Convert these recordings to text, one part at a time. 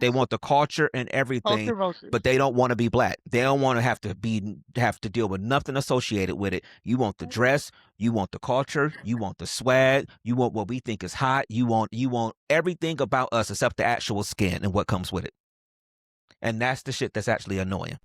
They want the culture and everything, Culture vultures. but they don't want to be black. They don't want to have to deal with nothing associated with it. You want the dress, you want the culture, you want the swag, you want what we think is hot. You want everything about us except the actual skin and what comes with it. And that's the shit that's actually annoying.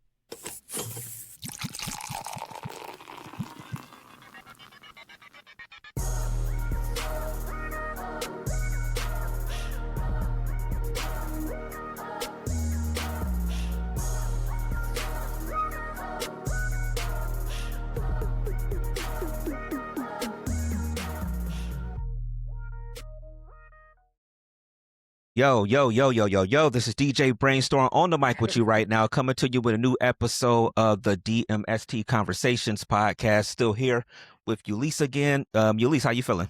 Yo, yo, yo, yo, yo, yo. This is DJ Brainstorm on the mic with you right now, coming to you with a new episode of the DMST Conversations podcast. Still here with Eulise again. Eulise, how you feeling?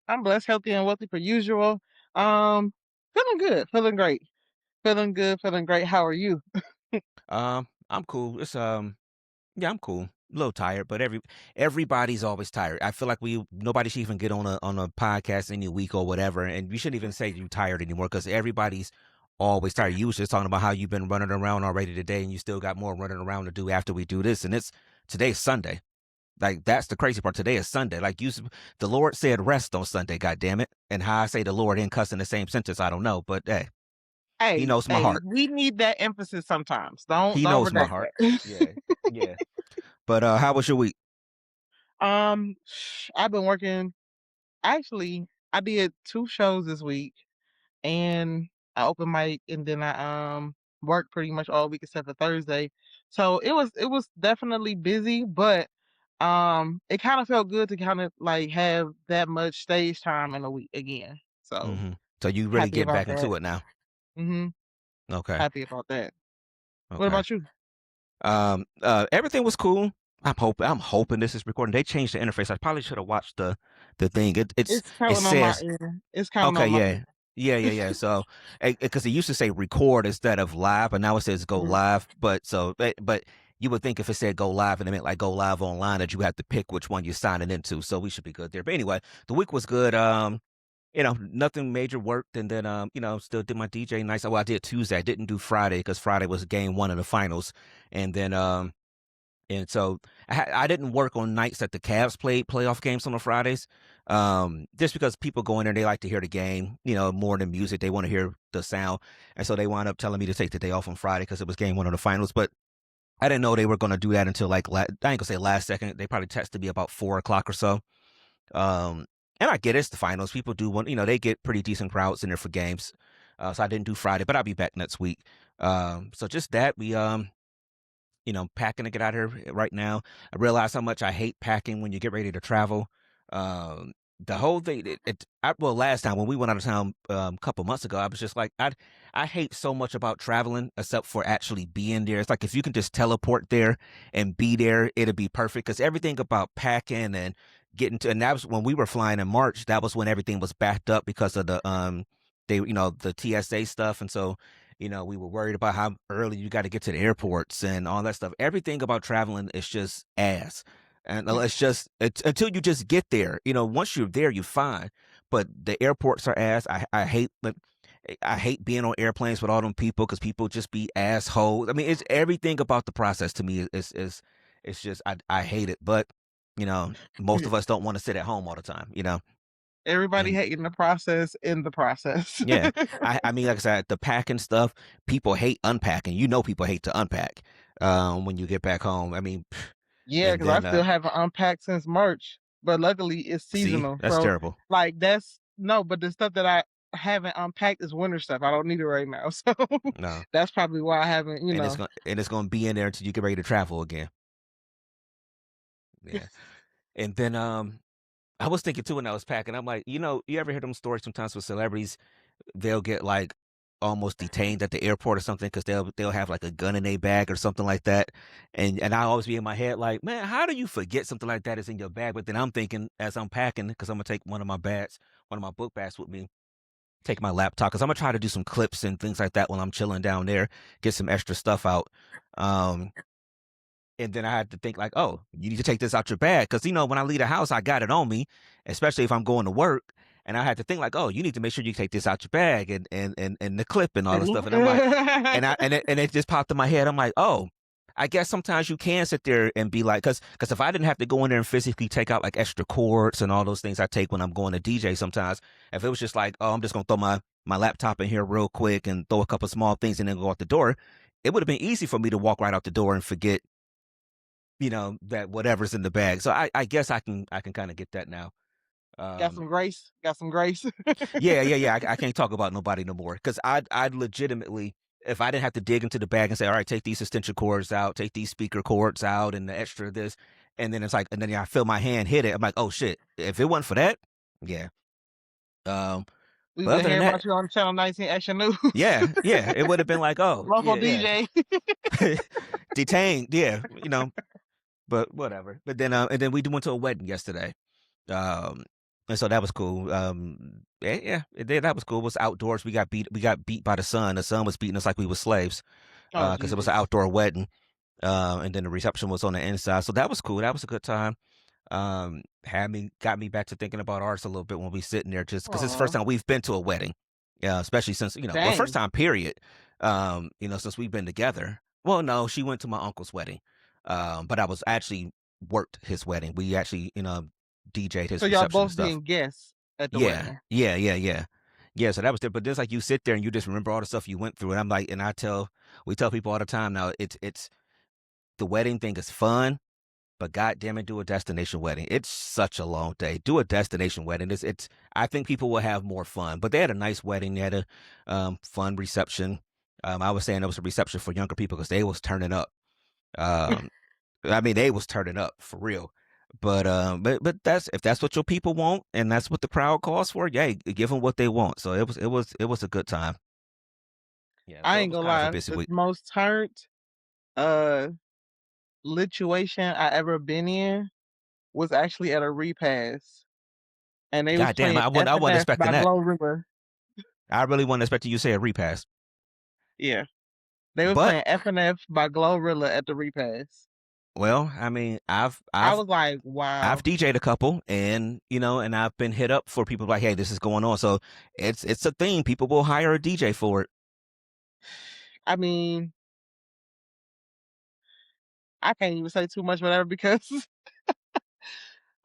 I'm blessed, healthy, and wealthy per usual. Feeling good, feeling great, feeling good, feeling great. How are you? I'm cool. Yeah, I'm cool. A little tired, but everybody's always tired. I feel like nobody should even get on a podcast any week or whatever, and you shouldn't even say you're tired anymore because everybody's always tired. You was just talking about how you've been running around already today, and you still got more running around to do after we do this. And today's Sunday. Like that's the crazy part. Today is Sunday. Like the Lord said rest on Sunday. God damn it! And how I say the Lord and cuss in the same sentence, I don't know. But hey, He Hey, knows my hey, heart. we need that emphasis sometimes. Don't He don't knows my redact heart. that. Yeah, yeah. But how was your week? um, I've been working. Actually, I did 2 shows this week, and I open mic, and then I worked pretty much all week except for Thursday. So it was definitely busy, but it kind of felt good to kind of like have that much stage time in a week again. So So you really happy getting about back that. into it now? hmm Okay, Happy about that. What okay. about you? Everything was cool. I'm hoping this is recording. They changed the interface. I probably should have watched the thing. It's It counting on my says end. It's counting okay, on my yeah, yeah, yeah, yeah. So because it used to say record instead of live, but now it says go end. live. But you would think if it said go live and it meant like go live online that you have to pick which one you're signing into. So we should be good there. But anyway, the week was good. Nothing major worked, and then still did my DJ nights. Well, I did Tuesday. I didn't do Friday because Friday was game one of the finals, and then and so I didn't work on nights that the Cavs played playoff games on the Fridays, just because people go in there, they like to hear the game, more than music. They want to hear the sound, and so they wound up telling me to take the day off on Friday because it was game one of the finals. But I didn't know they were going to do that until like I ain't gonna say last second. They probably texted me about 4 o'clock or so. Um, and I get it's the finals. People do want, they get pretty decent crowds in there for games. So I didn't do Friday, but I'll be back next week. So just that we packing to get out here right now. I realize how much I hate packing when you get ready to travel. The whole thing, well, last time when we went out of town a couple months ago, I was just like, I hate so much about traveling except for actually being there. It's like if you can just teleport there and be there, it'll be perfect. Because everything about packing and and that was when we were flying in March. That was when everything was backed up because of the TSA stuff, and so we were worried about how early you got to get to the airports and all that stuff. Everything about traveling is just ass. And it's until you just get there. Once you're there, you're fine. But the airports are ass. I hate being on airplanes with all them people because people just be assholes. I mean, it's everything about the process to me is it's just I hate it. But most of us don't want to sit at home all the time. Everybody And hating the process in the process. yeah, I mean, like I said, the packing stuff, people hate unpacking. People hate to unpack when you get back home. I mean, Yeah, and because I then still haven't unpacked since March, but luckily it's see, seasonal. that's So, terrible. like, that's no, but the stuff that I haven't unpacked is winter stuff. I don't need it right now. So No, that's probably why I haven't, and it's gonna be in there until you get ready to travel again. Yeah, and then I was thinking too when I was packing. I'm like, you ever hear them stories sometimes with celebrities? They'll get like almost detained at the airport or something because they'll have like a gun in their bag or something like that, and I always be in my head like, man, how do you forget something like that is in your bag? But then I'm thinking as I'm packing because I'm gonna take one of my book bags with me, take my laptop because I'm gonna try to do some clips and things like that while I'm chilling down there, get some extra stuff out. Um, and then I had to think like, oh, you need to take this out your bag because when I leave the house, I got it on me, especially if I'm going to work. and I had to think like, "Oh, you need to make sure you take this out your bag and the clip and all this stuff." And I'm like, and it just popped in my head. I'm like, "Oh, I guess sometimes you can sit there and be like, because if I didn't have to go in there and physically take out like extra cords and all those things I take when I'm going to DJ sometimes, if it was just like, oh, I'm just gonna throw my laptop in here real quick and throw a couple small things and then go out the door, it would have been easy for me to walk right out the door and forget, that whatever's in the bag. So I guess I can kind of get that now. Got Um, some grace. Got some grace. yeah, yeah, yeah. I can't talk about nobody no more because I'd legitimately, if I didn't have to dig into the bag and say, all right, take these extension cords out, take these speaker cords out, and the extra this, and then it's like, and then I feel my hand hit it. I'm like, oh shit! If it wasn't for that, yeah. Um, We but been other than hearing that, about you on Channel 19 Action News. yeah, yeah, it would have been like, oh, Local yeah, DJ. yeah, detained, yeah, but whatever. But then, and then we went to a wedding yesterday. Um, and so that was cool. Yeah, yeah, that was cool. It was outdoors. We got beat by the sun. The sun was beating us like we were slaves. Oh Because it was an Jesus. outdoor wedding. And then the reception was on the inside. So that was cool. That was a good time. Got me back to thinking about arts a little bit when we sitting there, just because it's the first Oh, time we've been to a wedding. Yeah, especially since, well, first dang. time period. Since we've been together. Well, no, she went to my uncle's wedding. But I was actually worked his wedding. We actually, DJ'd So his y'all reception and both stuff. being guests at the Yeah, wedding. yeah, yeah, yeah. Yeah, so that was there. But just like you sit there and you just remember all the stuff you went through. And I'm like, and we tell people all the time now, it's the wedding thing is fun, but god damn it, do a destination wedding. It's such a long day. Do a destination wedding. I think people will have more fun. But they had a nice wedding. They had a fun reception. I was saying it was a reception for younger people because they was turning up. Um, I mean, they was turning up for real. But that's if that's what your people want and that's what the crowd calls for, yeah, give them what they want. So it was a good time. Yeah, I so it ain't was gonna kind of a lie. busy The week. most turned uh lituation I ever been in was actually at a repass. And they was God damn, playing I wasn't FNF expecting by that. Glow River. I really wasn't expecting you to say a repass. Yeah. They was But playing FNF by Glorilla at the repass. well, I mean, I was like, wow. I've DJ'd a couple, and and I've been hit up for people like, hey, this is going on. So it's a thing. People will hire a DJ for it. I mean, I can't even say too much whatever because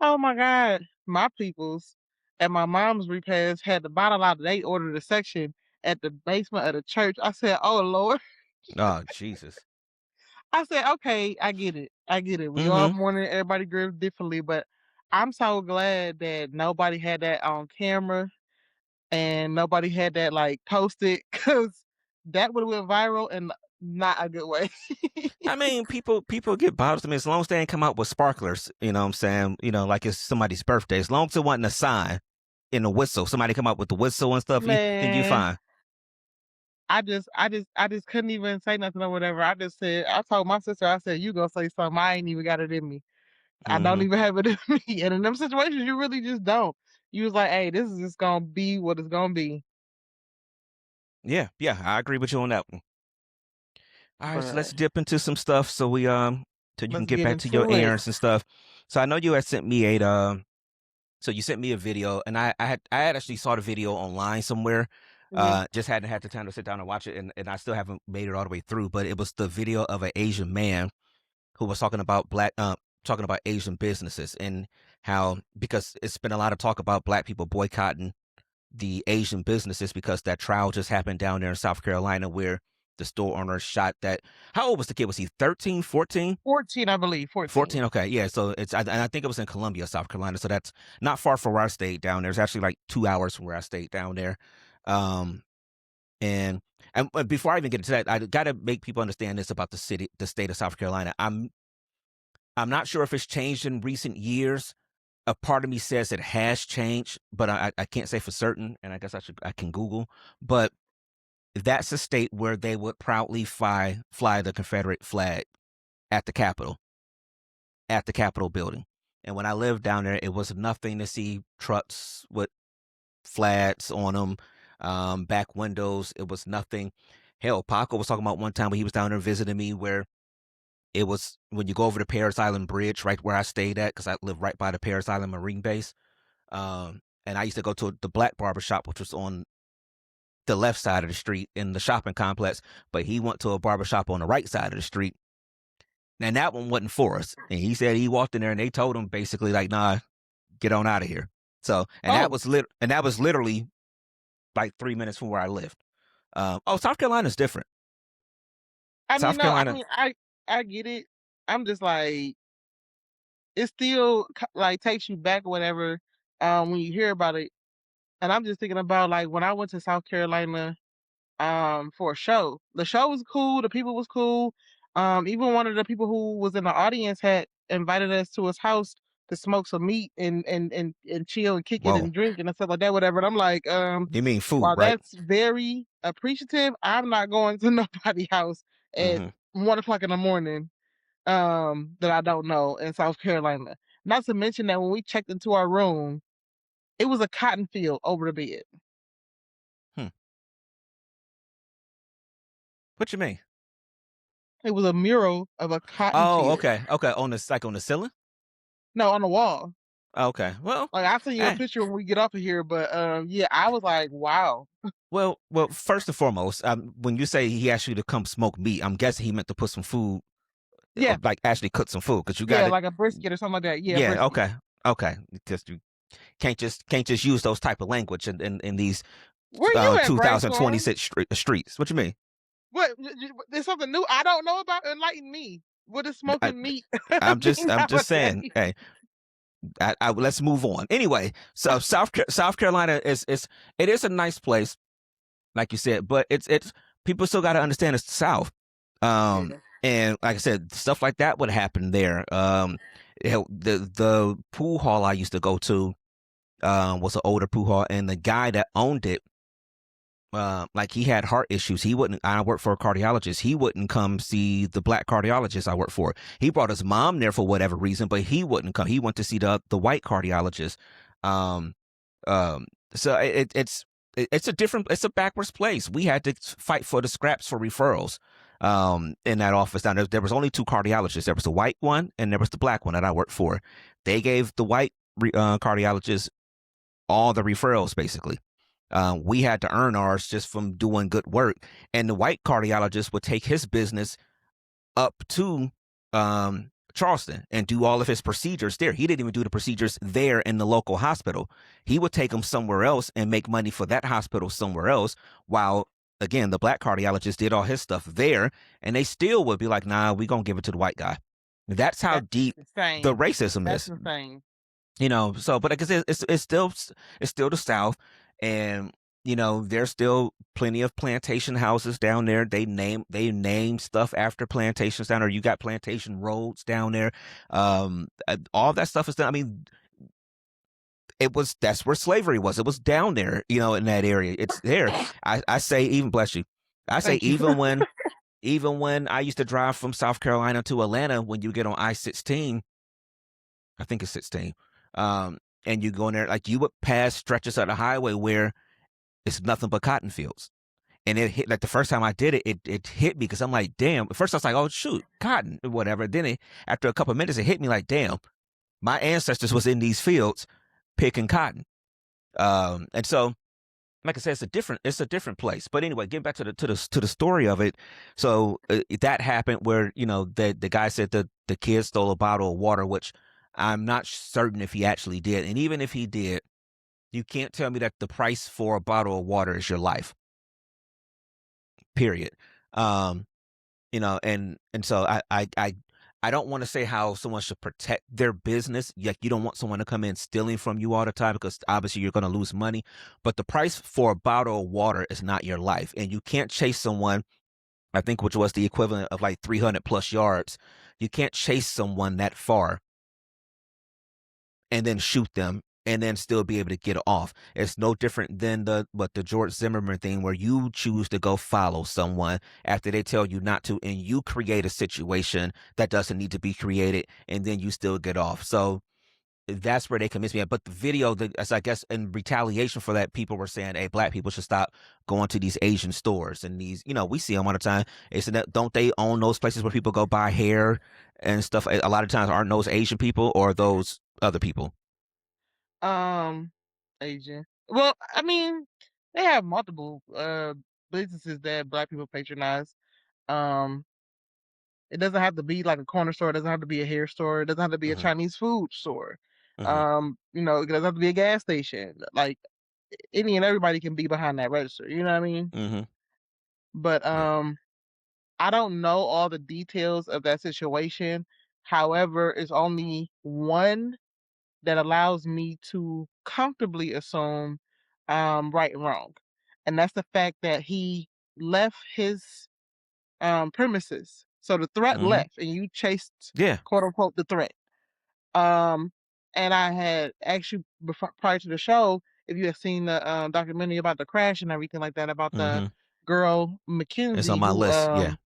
oh my God, my peoples at my mom's repass had the bottle out. They ordered a section at the basement of the church. I said, oh Lord. Oh Jesus. I said, okay, I get it. I get it. We all Mm-hmm. mourning, everybody grieves differently, but I'm so glad that nobody had that on camera and nobody had that like posted because that would have went viral and not a good way. I mean, people get bottles. I mean, as long as they ain't come out with sparklers, you know what I'm saying? Like it's somebody's birthday. As long as it wasn't a sign in a whistle, somebody come out with the whistle and stuff, then you Man, fine. I just couldn't even say nothing or whatever. I just said, I told my sister, I said, you gonna say something. I ain't even got it in me. I don't Mm-hmm. even have it in me. And in them situations, you really just don't. You was like, hey, this is just gonna be what it's gonna be. Yeah, yeah, I agree with you on that one. All right, so But let's dip into some stuff so you can let's get get back to your into it. errands and stuff. So I know you had sent me so you sent me a video, and I had actually saw the video online somewhere. Mhm. Just hadn't had the time to sit down and watch it, and I still haven't made it all the way through. But it was the video of an Asian man who was talking about Asian businesses and how, because it's been a lot of talk about black people boycotting the Asian businesses because that trial just happened down there in South Carolina where the store owner shot that. How old was the kid? Was he 13, 14? 14, I believe. 14. 14. Okay, yeah. So and I think it was in Columbia, South Carolina. So that's not far from where I stayed down there. It's actually like 2 hours from where I stayed down there. Um, and before I even get into that, I got to make people understand this about the state of South Carolina. I'm not sure if it's changed in recent years. A part of me says it has changed, but I can't say for certain. And I guess I can Google. But that's a state where they would proudly fly the Confederate flag at the Capitol, at the Capitol building. And when I lived down there, it was nothing to see trucks with flats on them, back windows. It was nothing. Hell, Paco was talking about one time when he was down there visiting me where it was when you go over the Paris Island Bridge, right where I stayed at, because I live right by the Paris Island Marine Base. and I used to go to the black barber shop, which was on the left side of the street in the shopping complex. But he went to a barber shop on the right side of the street, and that one wasn't for us. And he said he walked in there, and they told him basically like, "Nah, get on out of here." So, Oh, and that was literally like 3 minutes from where I lived. Oh, South Carolina's different. I mean, South no, I Carolina, mean, I get it. I'm just like, it still like takes you back or whatever when you hear about it. And I'm just thinking about like when I went to South Carolina for a show. The show was cool, the people was cool. Even one of the people who was in the audience had invited us to his house to smoke some meat and chill and kick it whoa, and drink and stuff like that, whatever. And I'm like, you mean food, while right? that's very appreciative, I'm not going to nobody's house at Mm-hmm. 1 o'clock in the morning that I don't know in South Carolina. Not to mention that when we checked into our room, it was a cotton field over the bed. Hmm. What you mean? It was a mural of a cotton Oh, field. okay, okay. On the like on the ceiling. No, on the wall. Okay, well, Like I'll send you a eh, picture when we get off of here, but yeah, I was like, wow. well. First and foremost, when you say he asked you to come smoke meat, I'm guessing he meant to put some food, Yeah, like actually cook some food, because you got yeah, to. like a brisket or something like that. Yeah, Yeah, brisket. okay, okay. Just you can't just use those type of language in these Where you at, Brainstorm? 2026 streets. What you mean? There's something new I don't know about? Enlighten me. What does I, smoking meat mean I'm just saying. nowadays? Hey, let's move on. Anyway, so South Carolina is it is a nice place, like you said, but it's people still got to understand it's the South. Yeah. And like I said, stuff like that would happen there. The pool hall I used to go to was an older pool hall, and the guy that owned it, like he had heart issues. He wouldn't. I worked for a cardiologist. He wouldn't come see the black cardiologist I worked for. He brought his mom there for whatever reason, but he wouldn't come. He went to see the white cardiologist. Um, um, so it's a different, it's a backwards place. We had to fight for the scraps for referrals. In that office down there, there was only two cardiologists. There was the white one and there was the black one that I worked for. They gave the white cardiologist all the referrals basically. We had to earn ours just from doing good work, and the white cardiologist would take his business up to Charleston and do all of his procedures there. He didn't even do the procedures there in the local hospital. He would take them somewhere else and make money for that hospital somewhere else. While again, the black cardiologist did all his stuff there, and they still would be like, "Nah, we gonna give it to the white guy." That's how That's deep the insane. racism That's is. insane. So but like I said, it's still the South, and there's still plenty of plantation houses down there. They name stuff after plantations down there. You got plantation roads down there. All that stuff is done. I mean, that's where slavery was. It was down there, in that area. It's there. I say, even bless you, I say, Thank you. even when I used to drive from South Carolina to Atlanta, when you get on I-16, I think it's 16. And you go in there, like you would pass stretches of the highway where it's nothing but cotton fields. And it hit, like the first time I did it, it hit me because I'm like, damn. At first I was like, oh shoot, cotton, whatever. Then after a couple of minutes, it hit me like, damn, my ancestors was in these fields picking cotton. And so, like I said, it's a different place. But anyway, getting back to the story of it. So that happened where the guy said that the kid stole a bottle of water, which I'm not certain if he actually did. And even if he did, you can't tell me that the price for a bottle of water is your life. Period. Um, and so I don't want to say how someone should protect their business. Like you don't want someone to come in stealing from you all the time because obviously you're going to lose money. But the price for a bottle of water is not your life, and you can't chase someone. I think which was the equivalent of like 300 plus yards. You can't chase someone that far and then shoot them and then still be able to get off. It's no different than the George Zimmerman thing where you choose to go follow someone after they tell you not to, and you create a situation that doesn't need to be created, and then you still get off. So that's where they convinced me. But the video, as I guess in retaliation for that, people were saying, "Hey, black people should stop going to these Asian stores and these, we see them all the time." They said that don't they own those places where people go buy hair and stuff? A lot of times aren't those Asian people or those other people? Asian. Well, I mean, they have multiple businesses that black people patronize. Um, it doesn't have to be like a corner store. It doesn't have to be a hair store. It doesn't have to be a Mhm, Chinese food store. mhm, It doesn't have to be a gas station. Like any and everybody can be behind that register. You know what I mean? mhm, But yeah, I don't know all the details of that situation. However, it's only one that allows me to comfortably assume right and wrong. And that's the fact that he left his premises. So the threat mhm, left and you chased yeah, quote unquote the threat. Um and I had asked you before prior to the show if you had seen the documentary about the crash and everything like that about the mhm. girl It's on Mackenzie my who list, yeah.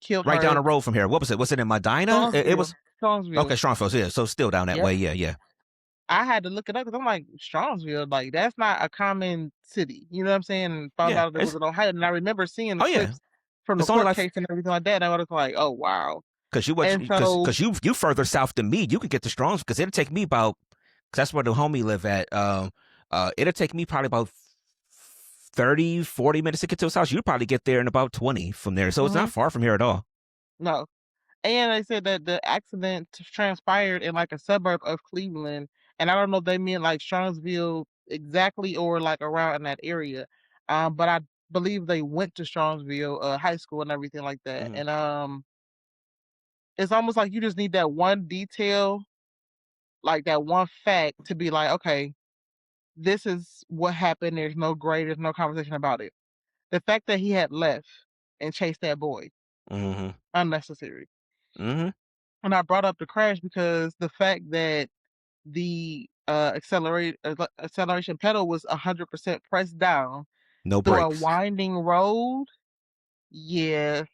killed Right down her the road from here. What was it? Was it in Medina? It Strongsville. was Strongsville. okay, Strongfels, yeah, so still down that Yep. way, yeah, yeah. I had to look it up because 'cause I'm like, Strongsville, like, that's not a common city, you know what I'm saying? And found Yeah, out it was in Ohio, and I remember seeing the oh, yeah. clips from the It's only court like case and everything like that, and I was like, "Oh, wow." because you what And because so because you further south than me. You could get to Strong's because it'll take me about because that's where the homie live at. It'll take me probably about 30, 40 minutes to get to his house. You'd probably get there in about 20 from there. So it's not mhm, far from here at all. no. And they said that the accident transpired in, like, a suburb of Cleveland, and I don't know if they meant, like, Strongsville exactly or, like, around in that area, but I believe they went to Strongsville, high school and everything like that, Hmm. and, it's almost like you just need that one detail, like, that one fact to be like, "Okay, this is what happened, there's no gray, there's no conversation about it." The fact that he had left and chased that boy, Hmm. unnecessary. Hmm. And I brought up the crash because the fact that the, acceleration pedal was 100% pressed down No through a breaks. winding road, yeah,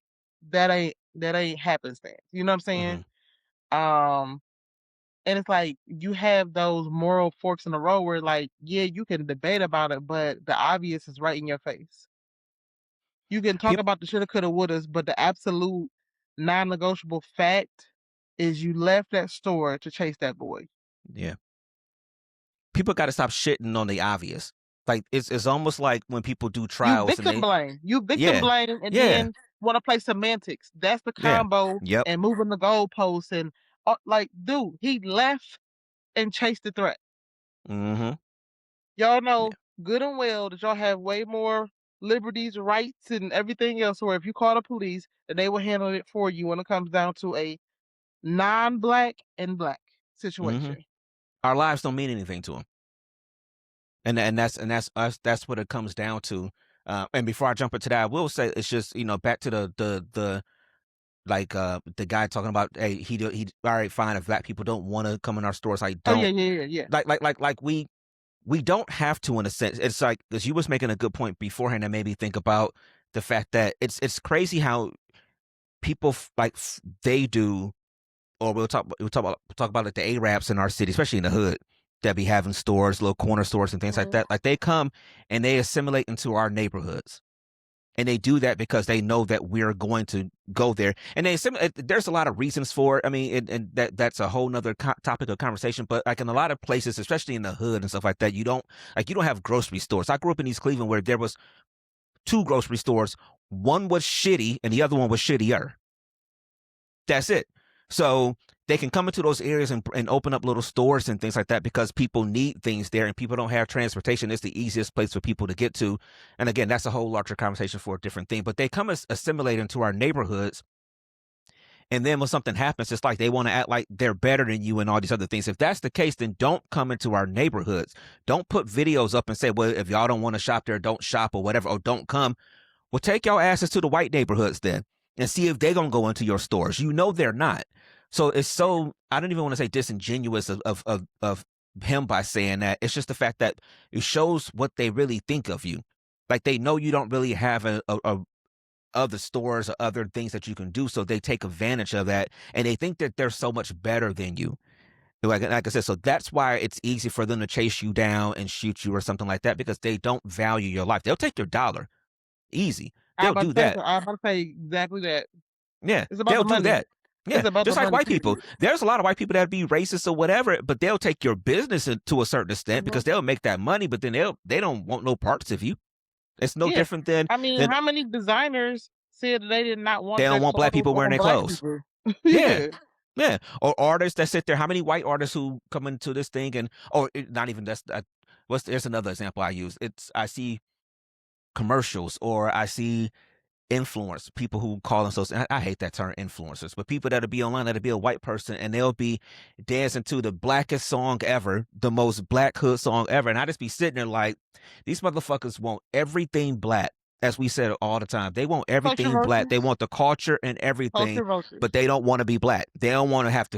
that ain't happenstance, you know what I'm saying? Hmm. Um, and it's like, you have those moral forks in the road where, like, yeah, you can debate about it, but the obvious is right in your face. You can talk People, about the shoulda, coulda, wouldas, but the absolute non-negotiable fact is you left that store to chase that boy. yeah. People got to stop shitting on the obvious. Like it's almost like when people do You trials and victim they, blame. You victim yeah, blame and yeah, then wanna play semantics. That's the yeah, combo yep. and moving the goalposts and, like, dude, he left and chased the threat. Hmm. Y'all know Yeah. good and well that y'all have way more liberties, rights, and everything else where if you call the police, that they will handle it for you when it comes down to a non-black and black Hmm. situation. Our lives don't mean anything to them. And that's us. That's what it comes down to. And before I jump into that, I will say it's just back to the like the guy talking about hey he all right fine if black people don't want to come in our stores like Oh, yeah, don't yeah, yeah, yeah. like we don't have to in a sense. It's like because you was making a good point beforehand that made me think about the fact that it's crazy how people they do or we'll talk about like the Arabs in our city, especially in the hood, that be having stores, little corner stores and things like Mhm. that. Like they come and they assimilate into our neighborhoods. And they do that because they know that we're going to go there. And there's a lot of reasons for it. I mean, and that's a whole nother topic of conversation. But like in a lot of places, especially in the hood and stuff like that, you don't have grocery stores. I grew up in East Cleveland where there was two grocery stores. One was shitty and the other one was shittier. That's it. So they can come into those areas and open up little stores and things like that because people need things there and people don't have transportation. It's the easiest place for people to get to. And again, that's a whole larger conversation for a different thing. But they come assimilate into our neighborhoods. And then when something happens, it's like they want to act like they're better than you and all these other things. If that's the case, then don't come into our neighborhoods. Don't put videos up and say, well, if y'all don't want to shop there, don't shop or whatever, or don't come. Well, take your asses to the white neighborhoods then and see if they're going to go into your stores. You know they're not. So it's so, I don't even want to say disingenuous of him by saying that. It's just the fact that it shows what they really think of you. Like they know you don't really have a other stores or other things that you can do. So they take advantage of that and they think that they're so much better than you. Like I said, so that's why it's easy for them to chase you down and shoot you or something like that because they don't value your life. They'll take your dollar. Easy. I They'll about do to say that. so I about to say exactly that. Yeah, It's about they'll the do money. that. Yeah, It's about just the like money, white people. period. There's a lot of white people that be racist or whatever, but they'll take your business to a certain extent because Mhm. they'll make that money, but then they don't want no parts of you. It's no Yeah. different I mean, than how many designers said that they did not they want don't their want black clothes people wearing on their black clothes. people? Yeah. Yeah. Yeah, or artists that sit there. How many white artists who come into this thing and or not even that's what's there's another example I use. It's I see commercials or I see influence people who call themselves I hate that term influencers, but people that'll be online that'll be a white person and they'll be dancing to the blackest song ever, the most black hood song ever. And I just be sitting there like these motherfuckers want everything black. As we said all the time, they want Culture everything black. They vultures. want the culture and everything, Culture but vultures. they don't want to be black. They don't want to have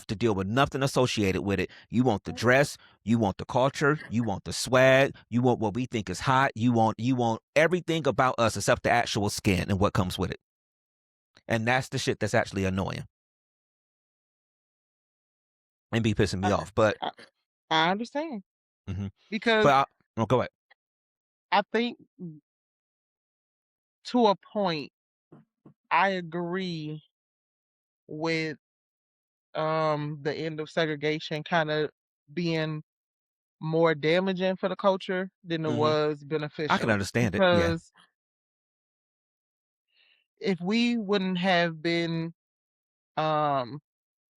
to deal with nothing associated with it. You want the dress, you want the culture, you want the swag, you want what we think is hot, you want everything about us except the actual skin and what comes with it. And that's the shit that's actually annoying and be pissing me I, off. But I, I understand mhm. because but oh, go ahead. I think to a point, I agree with the end of segregation kind of being more damaging for the culture than it Hmm. was I can beneficial. understand it. Yeah. Because if we wouldn't have been um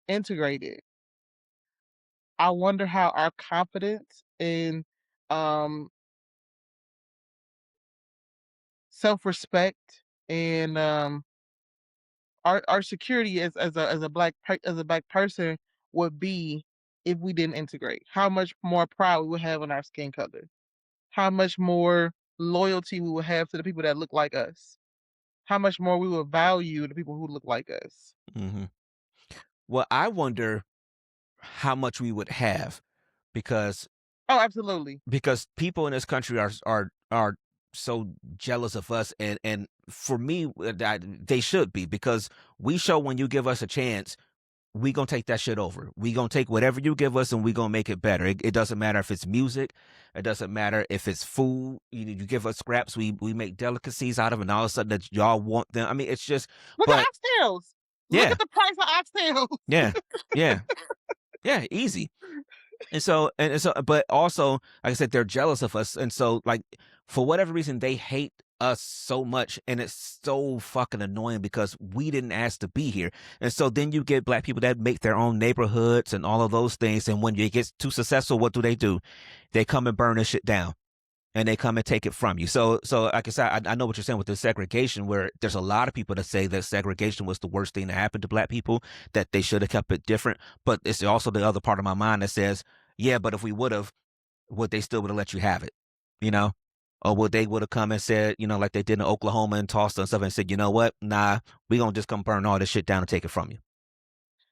integrated, I wonder how our confidence and um self-respect and our security as a as a black person would be if we didn't integrate. How much more pride we would have in our skin color. How much more loyalty we would have to the people that look like us. How much more we would value the people who look like us. Hmm. Well, I wonder how much we would have because Oh, absolutely. people in this country are so jealous of us and for me they should be because we show when you give us a chance we gonna take that shit over. We gonna take whatever you give us and we gonna make it better. It doesn't matter if it's music, it doesn't matter if it's food. You give us scraps, we make delicacies out of it, and all of a sudden that y'all want them. I mean, it's just, Look at but oxtails. Look yeah, at the price of oxtails. yeah, yeah, yeah, easy. And so, but also, like I said, they're jealous of us, and so like for whatever reason, they hate us so much, and it's so fucking annoying because we didn't ask to be here, and so then you get black people that make their own neighborhoods and all of those things, and when you get too successful, what do? They come and burn this shit down. And they come and take it from you. So like I said, I know what you're saying with the segregation, where there's a lot of people that say that segregation was the worst thing that happened to black people, that they should have kept it different. But it's also the other part of my mind that says, yeah, but if we would they still would have let you have it? You know? Or would they would have come and said, like they did in Oklahoma and Tulsa and stuff and said, you know what? Nah, we gonna just come burn all this shit down and take it from you.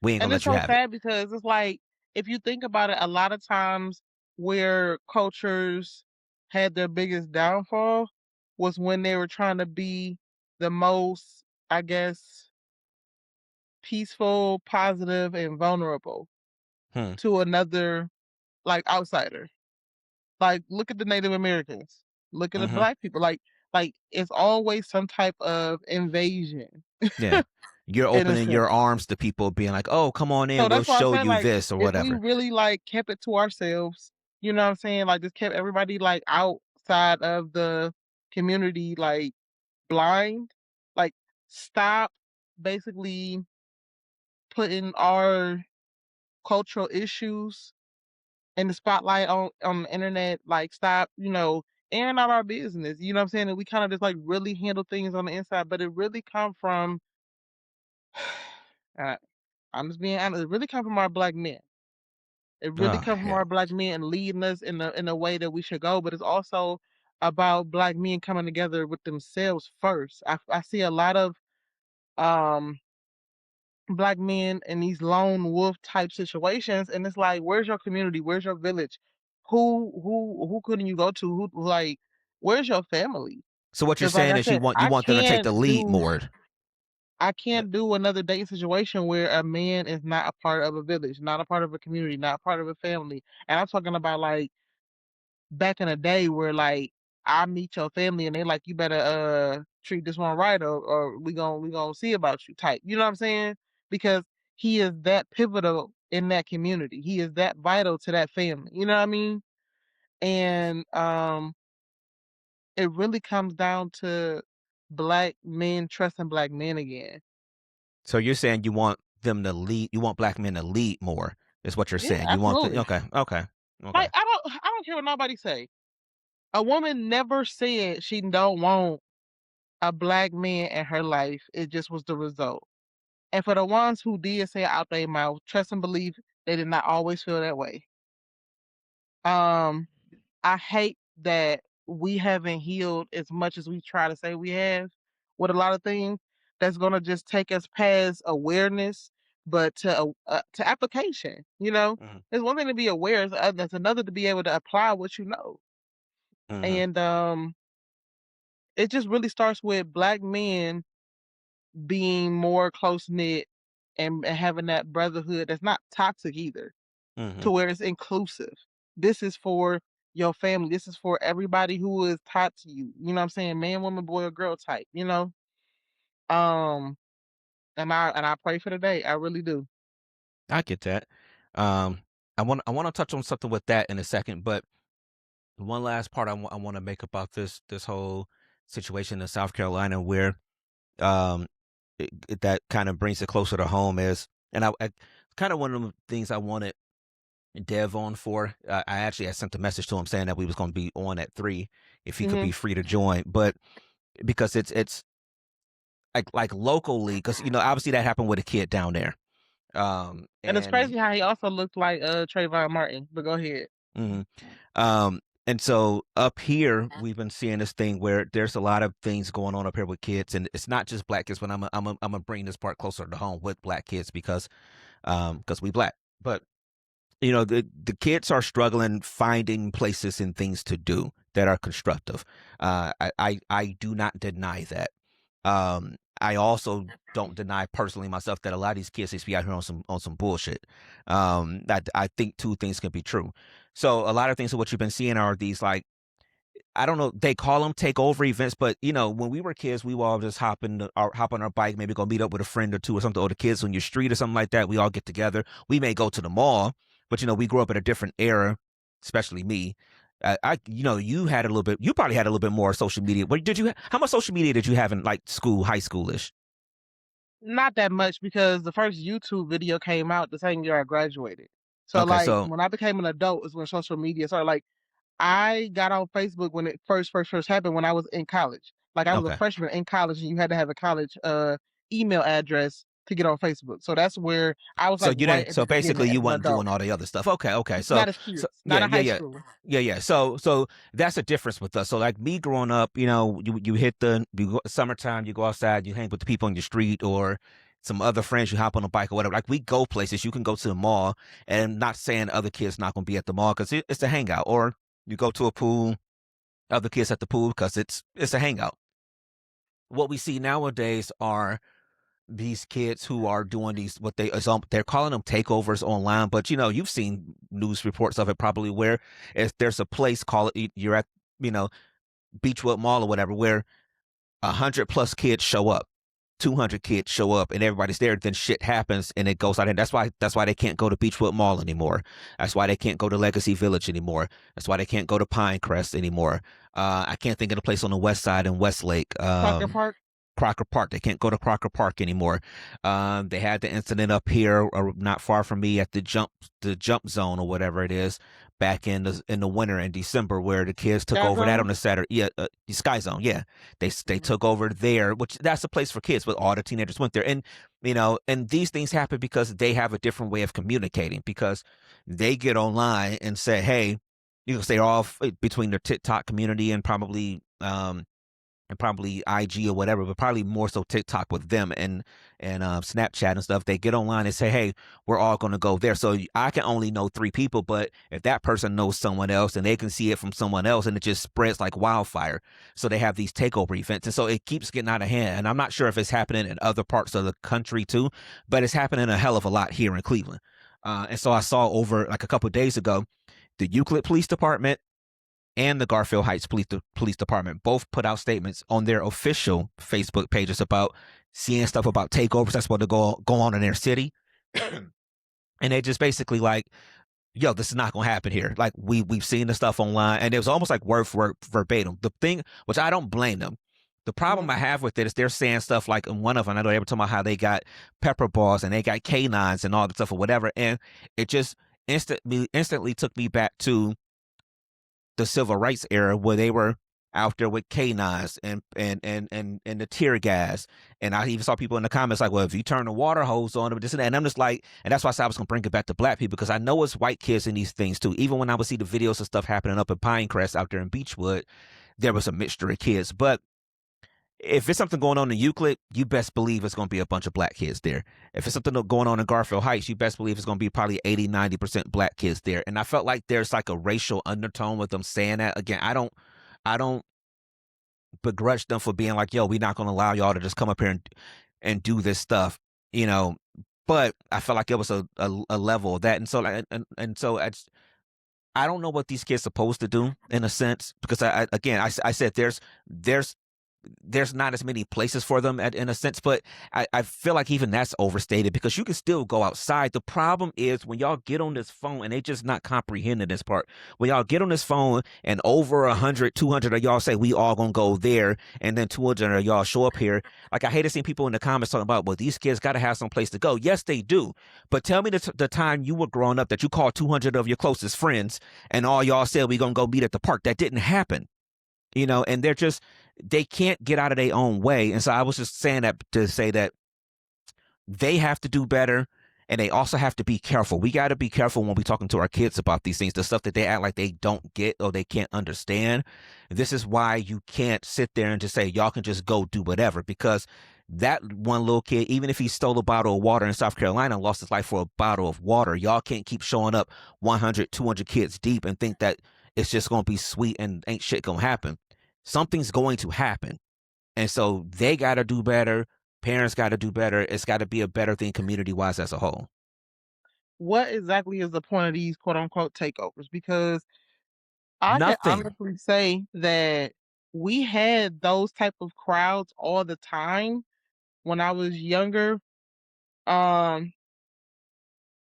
We ain't And gonna it's let you so have it. sad because it's like, if you think about it, a lot of times where cultures had their biggest downfall was when they were trying to be the most, I guess, peaceful, positive, and vulnerable Hmm. to another like outsider. Like, look at the Native Americans. Look at the Mm-hmm. black people. Like it's always some type of invasion Yeah. You're in a opening your sense. arms to people being like, oh, come on in, So we'll that's why I'm show saying, you like, this or if we whatever. really like kept it to ourselves, you know what I'm saying? Like, just kept everybody like outside of the community, like blind. Like, stop basically putting our cultural issues in the spotlight on the internet. Like, stop, airing out our business. You know what I'm saying? And we kind of just like really handle things on the inside, but it really come from. Uh, I'm just being honest. It really come from our black men. It really Oh come from our hell. black men leading us in a way that we should go, but it's also about black men coming together with themselves first. I see a lot of um black men in these lone wolf type situations, and it's like, where's your community? Where's your village? Who couldn't you go to? Who like where's your family? So what you're Because like saying I is you said, want you want them to take the lead more. I Uh, can't do another dating situation where a man is not a part of a village, not a part of a community, not a part of a family. And I'm talking about like back in the day where like I meet your family and they like, you better treat this one right, or we gonna see about you type. You know what I'm saying? because he is that pivotal in that community. He is that vital to that family. You know what I mean? And it really comes down to black men trusting black men again. So you're saying you want them to lead, you want black men to lead more, is what you're Yeah, saying. You want the absolutely. okay, okay, okay. Like I don't care what nobody say. A woman never said she don't want a black man in her life. It just was the result. And for the ones who did say it out their mouth, trust and believe they did not always feel that way. Um, I hate that we haven't healed as much as we try to say we have with a lot of things. That's gonna just take us past awareness, but to application. You know, Mhm, it's one thing to be aware; it's another to be able to apply what you know. mhm, And it just really starts with black men being more close knit and having that brotherhood that's not toxic either, mhm. to where it's inclusive. This is for your family. This is for everybody who is taught to you. You know what I'm saying? Man, woman, boy, or girl type, you know? Um, and I pray for the day. I really do. I get that. Um, I wanna touch on something with that in a second, but one last part I wanna make about this whole situation in South Carolina where, um, that kinda brings it closer to home is and I kinda one of the things I wanted Dev on for. I actually had sent a message to him saying that we was gonna be on at 3 if he could be Mhm. free to join, but because it's like locally, because obviously that happened with a kid down there. And it's And crazy how he also looked like Trayvon Martin. But go ahead. mhm. Um, and so up here, we've been seeing this thing where there's a lot of things going on up here with kids, and it's not just black kids. But I'm gonna bring this part closer to home with black kids because we black. But the kids are struggling finding places and things to do that are constructive. I do not deny that. I also don't deny personally myself that a lot of these kids seems to be out here on some bullshit. I think two things can be true. So a lot of things of what you've been seeing are these like I don't know. They call them takeover events, but when we were kids, we would all just hop on our bike, maybe go meet up with a friend or two or something, or the kids on your street or something like that. We all get together. We may go to the mall, but we grew up in a different era, especially me. You had a little bit. You probably had a little bit more social media. What did you? How much social media did you have in like school, high schoolish? Not that much because the first YouTube video came out the same year I graduated. So Okay, like so when I became an adult is when social media started. Like I got on Facebook when it first happened when I was in college. Like I was a okay. freshman in college and you had to have a college email address to get on Facebook. So that's where I was So like you right didn't. at the So beginning basically, as you an wasn't adult. doing all the other stuff. Okay, okay. So Not as so kids, not yeah, in yeah, high yeah, school. yeah, yeah. So that's a difference with us. So like me growing up, you hit summertime, you go outside, you hang with the people on your street or some other friends, you hop on a bike or whatever. Like we go places. You can go to the mall, and not saying other kids not going to be at the mall because it's a hangout, or you go to a pool, other kids at the pool because it's a hangout. What we see nowadays are these kids who are doing these what they're calling them takeovers online, but you've seen news reports of it probably where if there's a place call it you're at you know Beechwood Mall or whatever where 100 plus kids show up, 200 kids show up, and everybody's there. Then shit happens, and it goes out. And that's why they can't go to Beechwood Mall anymore. That's why they can't go to Legacy Village anymore. That's why they can't go to Pinecrest anymore. I can't think of the place on the west side in Westlake. Crocker Park. Crocker Park. They can't go to Crocker Park anymore. They had the incident up here, or not far from me, at the jump zone or whatever it is, back in the winter in December, where the kids took Sky over that Zone. on the Saturday. Yeah, the Sky Zone. Yeah, they Mhm. took over there, which that's a place for kids, but all the teenagers went there, and these things happen because they have a different way of communicating because they get online and say, hey. They're all between their TikTok community and probably IG or whatever, but probably more so TikTok with them and Snapchat and stuff. They get online and say, "Hey, we're all going to go there." So I can only know 3 people, but if that person knows someone else, and they can see it from someone else, and it just spreads like wildfire. So they have these takeover events, and so it keeps getting out of hand. And I'm not sure if it's happening in other parts of the country too, but it's happening a hell of a lot here in Cleveland. And so I saw over like a couple of days ago, the Euclid Police Department and the Garfield Heights Police Department both put out statements on their official Facebook pages about seeing stuff about takeovers that's supposed to go on in their city, and they just basically like, yo, this is not gonna happen here. Like we've seen the stuff online, and it was almost like word for word verbatim. The thing, which I don't blame them. The problem Mhm. I have with it is they're saying stuff like in one of them. I know they were talking about how they got pepper balls and they got canines and all the stuff or whatever, and it just instantly took me back to the civil rights era where they were out there with canines and the tear gas. And I even saw people in the comments like, well, if you turn the water hose on, this and that. And I'm just like, and that's why I said I was gonna bring it back to black people, because I know it's white kids in these things too. Even when I would see the videos of stuff happening up in Pinecrest out there in Beechwood, there was a mixture of kids. But if it's something going on in Euclid, you best believe it's going to be a bunch of black kids there. If it's something going on in Garfield Heights, you best believe it's going to be probably 80-90% black kids there. And I felt like there's like a racial undertone with them saying that. Again, I don't begrudge them for being like, yo, we're not going to allow y'all to just come up here and do this stuff, you know. But I felt like it was a level of that. And so like, and so I don't know what these kids supposed to do in a sense, because I said there's not as many places for them in a sense, but I feel like even that's overstated, because you can still go outside. The problem is when y'all get on this phone and they just not comprehending this part. When y'all get on this phone and over 100, 200 of y'all say we all gonna go there, and then 200 of y'all show up here. Like I hate to see people in the comments talking about, well, these kids got to have some place to go. Yes, they do. But tell me the time you were growing up that you called 200 of your closest friends and all y'all said we gonna go meet at the park. That didn't happen, and they can't get out of their own way. And so I was just saying that to say that they have to do better, and they also have to be careful. We got to be careful when we talking to our kids about these things, the stuff that they act like they don't get or they can't understand. This is why you can't sit there and just say y'all can just go do whatever, because that one little kid, even if he stole a bottle of water in South Carolina and lost his life for a bottle of water, y'all can't keep showing up 100, 200 kids deep and think that it's just going to be sweet and ain't shit going to happen. Something's going to happen. And so they got to do better. Parents got to do better. It's got to be a better thing community wise as a whole. What exactly is the point of these quote unquote takeovers? Because I can Nothing. honestly say that we had those type of crowds all the time when I was younger. Um,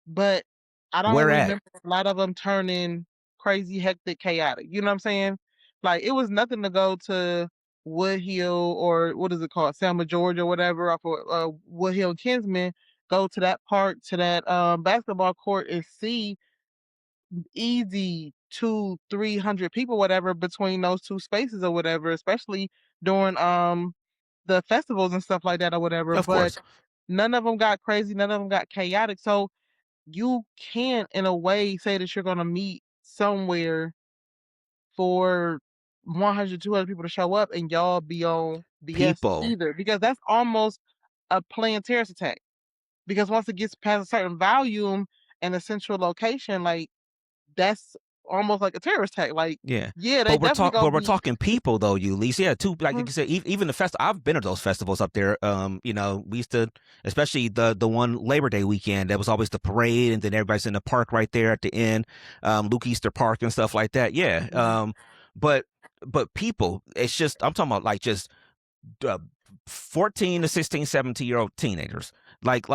but I don't Where at? remember a lot of them turning crazy, hectic, chaotic. You know what I'm saying? Like it was nothing to go to Wood Hill or what is it called, Selma, Georgia, or whatever, off of Wood Hill Kinsman. Go to that park, to that basketball court, and see easy 200-300 people, whatever, between those two spaces or whatever, especially during the festivals and stuff like that or whatever. Of But course. none of them got crazy, none of them got chaotic. So you can't, in a way, say that you're gonna meet somewhere for 100, 200 people to show up and y'all be on BS People. either, because that's almost a planned terrorist attack. Because once it gets past a certain volume and a central location, like that's almost like a terrorist attack. Like, Yeah. yeah, they But we're definitely talk gonna but we're be. talking people though, Eulise. Yeah, too, like you Mhm, said, even the festival, I've been to those festivals up there. We used to, especially the one Labor Day weekend, there was always the parade, and then everybody's in the park right there at the end, Luke Easter Park and stuff like that. Yeah. mhm. But people, it's just I'm talking about like just uh, 14 to 16, 17-year-old teenagers. Like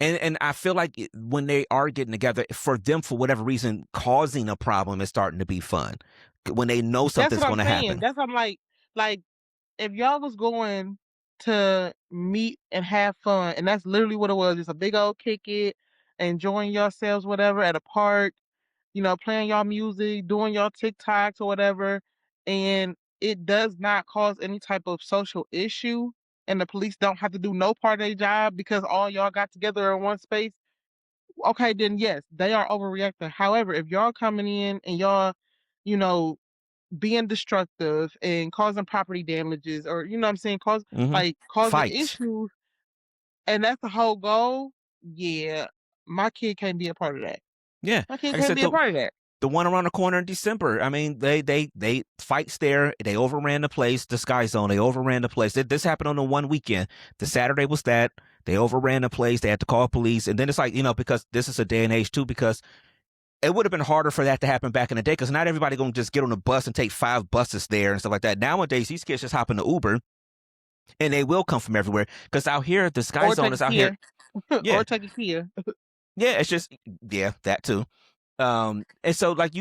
and I feel like when they are getting together, for them, for whatever reason, causing a problem is starting to be fun when they know That's something's what I'm going to saying. happen. That's what I'm like if y'all was going to meet and have fun, and that's literally what it was, just a big old kick it, enjoying yourselves, whatever, at a park, playing y'all music, doing y'all TikToks or whatever, and it does not cause any type of social issue, and the police don't have to do no part of their job because all y'all got together in one space. Okay, then yes, they are overreacting. However, if y'all coming in and y'all, you know, being destructive and causing property damages, or what I'm saying, Hmm. causing Fights. issues, and that's the whole goal, yeah, my kid can't be a part of that. Yeah, My kid like I can't said, be a part of that. the one around the corner in December. I mean, they fights there. They overran the place. The Sky Zone. They overran the place. This happened on the one weekend. The Saturday was that they overran the place. They had to call police, and then it's like because this is a day and age too. Because it would have been harder for that to happen back in the day. Because not everybody gonna just get on a bus and take 5 buses there and stuff like that. Nowadays, these kids just hop in the Uber and they will come from everywhere. Because out here, the sky or take a zoners out here, Kia, yeah, or take a Kia. yeah, it's just yeah, that too. And so like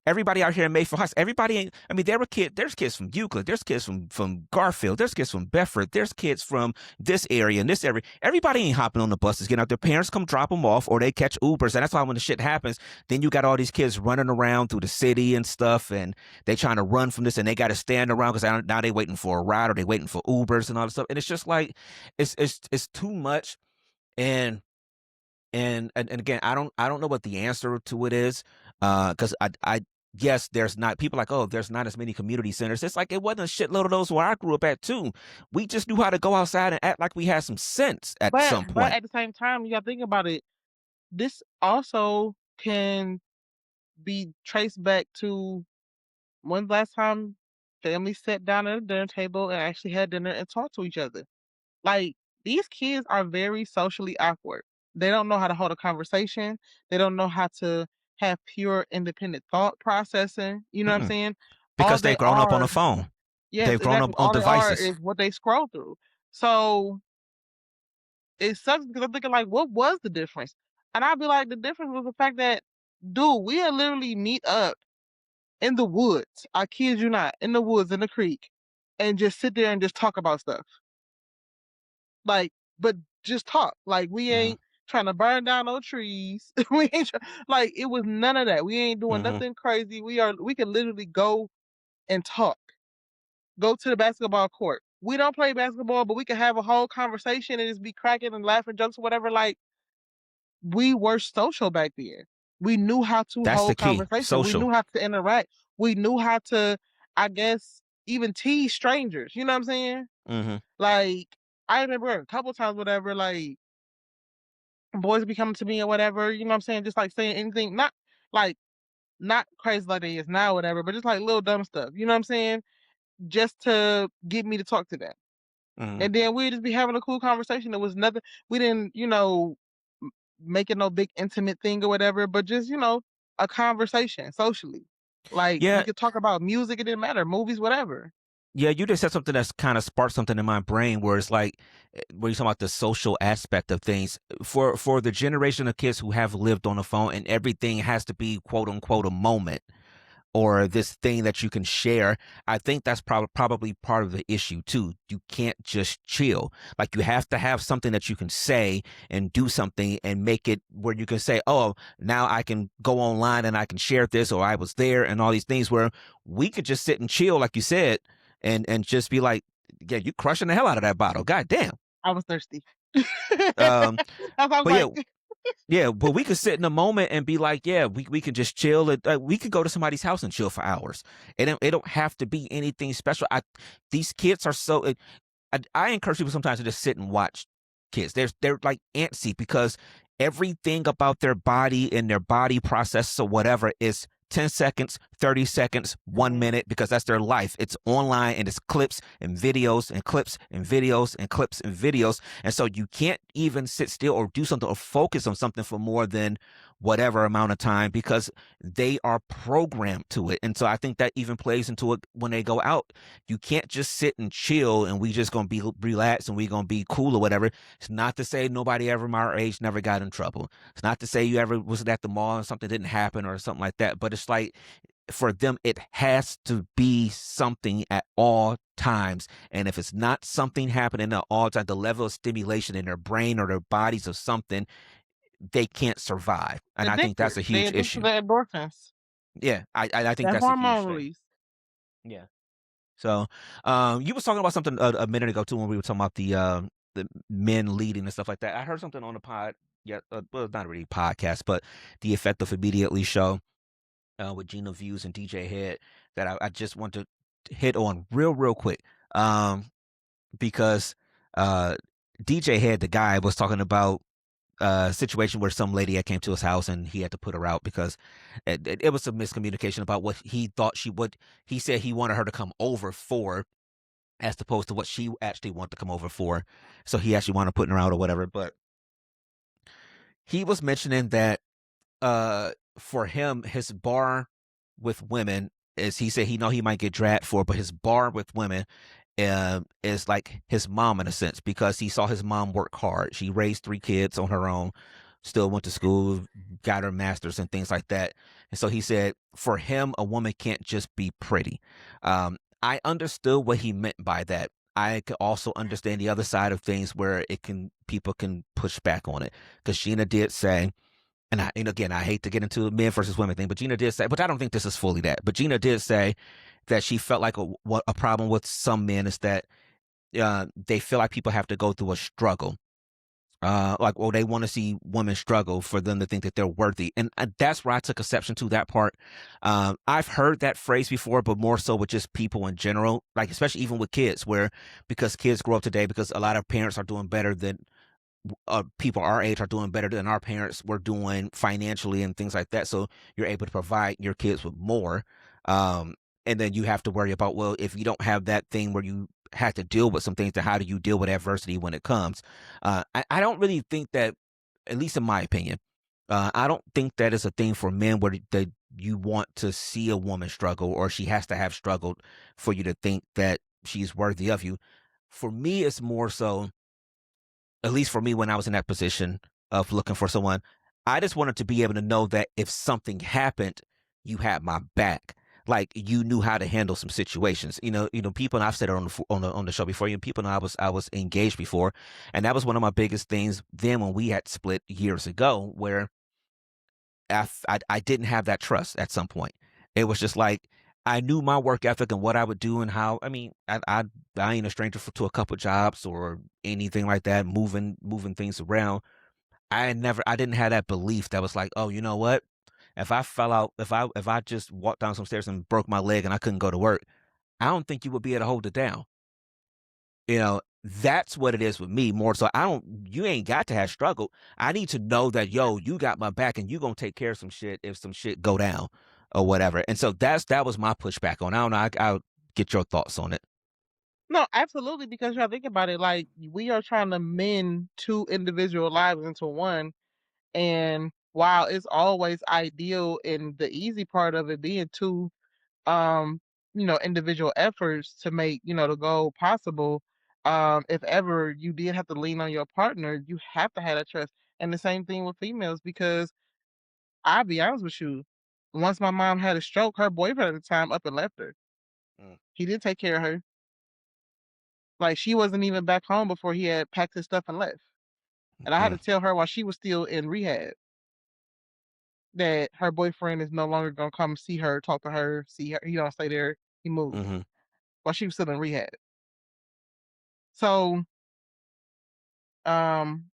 everybody out here in Mayfield Heights, everybody ain't. I mean, there's kids from Euclid, there's kids from Garfield, there's kids from Bedford, there's kids from this area and this area. Everybody ain't hopping on the buses, getting out. Their parents come drop them off, or they catch Ubers, and that's why when the shit happens, then you got all these kids running around through the city and stuff, and they trying to run from this, and they got to stand around because now they waiting for a ride or they waiting for Ubers and all this stuff, and it's just like it's too much. And again, I don't know what the answer to it is, because I yes, there's not people like, oh, there's not as many community centers. It's like it wasn't a shitload of those where I grew up at too. We just knew how to go outside and act like we had some sense at some But point. at the same time, you gotta think about it. This also can be traced back to when's the last time families sat down at a dinner table and actually had dinner and talked to each other. Like, these kids are very socially awkward. They don't know how to hold a conversation. They don't know how to have pure independent thought processing. You know what I'm Mm-mm. saying? All Because they they've grown up on are, a phone. yes, They've grown up exactly. on All they are devices. is what they scroll through. So it sucks because I'm thinking like, what was the difference? And I'd be like, the difference was the fact that, dude, we would literally meet up in the woods. I kid you not, in the woods, in the creek, and just sit there and just talk about stuff. Like, but just talk. Like, we Hmm. ain't trying to burn down no trees. We ain't like, it was none of that. We ain't doing Hmm. nothing crazy. We can literally go and talk. Go to the basketball court. We don't play basketball, but we can have a whole conversation and just be cracking and laughing jokes or whatever. Like, we were social back then. We knew how to That's the hold key. conversation. We Social. knew how to interact. We knew how to, I guess, even tease strangers. You know what I'm saying? Hmm. Like, I remember a couple times, whatever, like, boys be coming to me or whatever, you know what I'm saying? Just like saying anything, like, not crazy like they is now, whatever, but just like little dumb stuff, you know what I'm saying? Just to get me to talk to them. Hmm. And then we'd just be having a cool conversation. There was nothing, we didn't, make it no big intimate thing or whatever, but just, a conversation socially. Like, we Yeah, could talk about music, it didn't matter, movies, whatever. yeah, you just said something that's kind of sparked something in my brain where it's like where you talking about the social aspect of things for the generation of kids who have lived on the phone and everything has to be quote unquote a moment or this thing that you can share. I think that's probably part of the issue too. You can't just chill. Like you have to have something that you can say and do something and make it where you can say, "Oh, now I can go online and I can share this," or "I was there," and all these things. Where we could just sit and chill, like you said, and just be like, "Yeah, you crushing the hell out of that bottle. God damn." I was thirsty. That's Um, what I was but yeah, like. yeah, but we could sit in a moment and be like, yeah, we can just chill. We could go to somebody's house and chill for hours. It don't have to be anything special. These kids are so. I encourage people sometimes to just sit and watch kids. They're like antsy because everything about their body and their body process or whatever is 10 seconds, 30 seconds, one Mhm. minute, because that's their life. It's online and it's clips and videos and clips and videos and clips and videos. And so you can't even sit still or do something or focus on something for more than whatever amount of time because they are programmed to it. And so I think that even plays into it when they go out. You can't just sit and chill and we just gonna be relaxed and we gonna be cool or whatever. It's not to say nobody ever my age never got in trouble. It's not to say you ever was at the mall and something didn't happen or something like that. But it's like for them, it has to be something at all times. And if it's not something happening at all times, the level of stimulation in their brain or their bodies or something, they can't survive. And I think that's Addicted. a They huge addicted to issue. the endorphins. Yeah, I think That that's a huge hormone thing. release. Yeah. So, you was talking about something a minute ago too when we were talking about the men leading and stuff like that. I heard something on the pod, yeah, well, not really podcast, but the Effective Immediately show with Gina Views and DJ Head that I just want to hit on real quick, because uh, DJ Head, the guy, was talking about a situation where some lady had came to his house and he had to put her out because it was some miscommunication about what he thought she would. He said he wanted her to come over for as opposed to what she actually wanted to come over for. So he actually wanted putting her out or whatever. But he was mentioning that for him, his bar with women is he said he know he might get dragged for, but his bar with women is like his mom in a sense because he saw his mom work hard. She raised 3 kids on her own, still went to school, got her master's and things like that. And so he said, for him, a woman can't just be pretty. I understood what he meant by that. I could also understand the other side of things where it can people can push back on it because Gina did say, and again, I hate to get into the men versus women thing, but Gina did say, but I don't think this is fully that. But Gina did say that she felt like what a problem with some men is that they feel like people have to go through a struggle. Like, well, they want to see women struggle for them to think that they're worthy, and that's where I took exception to that part. I've heard that phrase before, but more so with just people in general, like especially even with kids, where because kids grow up today, because a lot of parents are doing better than people our age are doing better than our parents were doing financially and things like that. So you're able to provide your kids with more. Um, and then you have to worry about, well, if you don't have that thing where you have to deal with some things, then how do you deal with adversity when it comes? I don't really think that, at least in my opinion, I don't think that is a thing for men where you want to see a woman struggle or she has to have struggled for you to think that she's worthy of you. For me, it's more so, at least for me when I was in that position of looking for someone, I just wanted to be able to know that if something happened, you had my back. Like you knew how to handle some situations. People, and I've said it on the show before. People know I was engaged before, and that was one of my biggest things. Then when we had split years ago, where I didn't have that trust at some point. It was just like I knew my work ethic and what I would do and how. I mean, I ain't a stranger to a couple jobs or anything like that, moving things around. I didn't have that belief that was like, oh, you know what? If I fell out, if I just walked down some stairs and broke my leg and I couldn't go to work, I don't think you would be able to hold it down. That's what it is with me more so. You ain't got to have struggle. I need to know that, yo, you got my back and you gonna take care of some shit if some shit go down or whatever. And so that was my pushback on. I don't know. I'll get your thoughts on it. No, absolutely, because you gotta think about it, like, we are trying to mend 2 individual lives into one, and while it's always ideal and the easy part of it being 2, um, individual efforts to make, the goal possible, if ever you did have to lean on your partner, you have to have that trust, and the same thing with females because I'll be honest with you, once my mom had a stroke, her boyfriend at the time up and left her. Mm, He did take care of her. Like, she wasn't even back home before he had packed his stuff and left. And I had to mm, tell her while she was still in rehab that her boyfriend is no longer gonna come see her, talk to her, see her, he don't stay there. He moved mm-hmm. while she was still in rehab. So, um,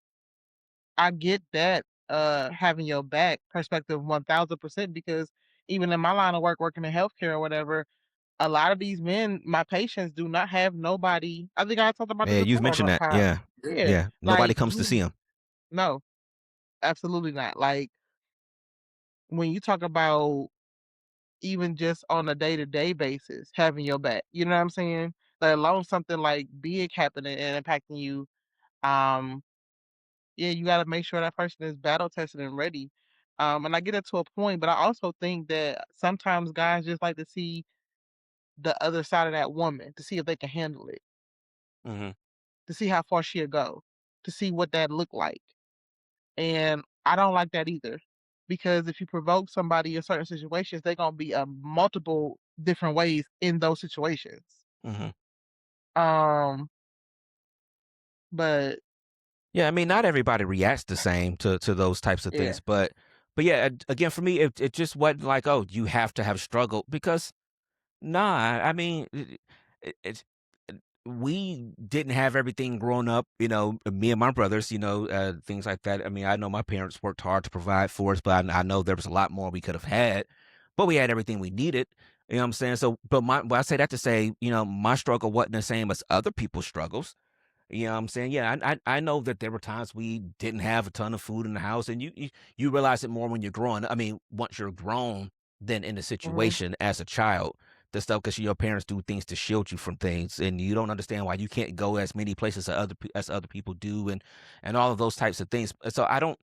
I get that having your back perspective 1000% because even in my line of work, working in healthcare or whatever, a lot of these men, my patients do not have nobody. I think I talked about this Yeah, you've before on mentioned the that. pod. Yeah, Yeah, yeah. Nobody like comes to see him. no, absolutely not. Like when you talk about even just on a day-to-day basis, having your back, you know what I'm saying? Let alone something like big happening and impacting you. Um, yeah, you gotta make sure that person is battle tested and ready. And I get it to a point, but I also think that sometimes guys just like to see the other side of that woman to see if they can handle it, Hmm. to see how far she'll go, to see what that look like. And I don't like that either. Because if you provoke somebody in certain situations, they're gonna be multiple different ways in those situations. Hmm. Um, but Yeah, I mean, not everybody reacts the same to those types of yeah. things, but yeah, again, for me, it just wasn't like, oh, you have to have struggled because nah, I mean, it's we didn't have everything growing up, me and my brothers, things like that. I mean, I know my parents worked hard to provide for us, but I know there was a lot more we could have had, but we had everything we needed. You know what I'm saying? So, but I say that to say, my struggle wasn't the same as other people's struggles. You know what I'm saying? Yeah, I know that there were times we didn't have a ton of food in the house, and you realize it more when you're growing. I mean, once you're grown, than in the Mhm, situation as a child. The stuff because your parents do things to shield you from things, and you don't understand why you can't go as many places as other people do, and all of those types of things. So I don't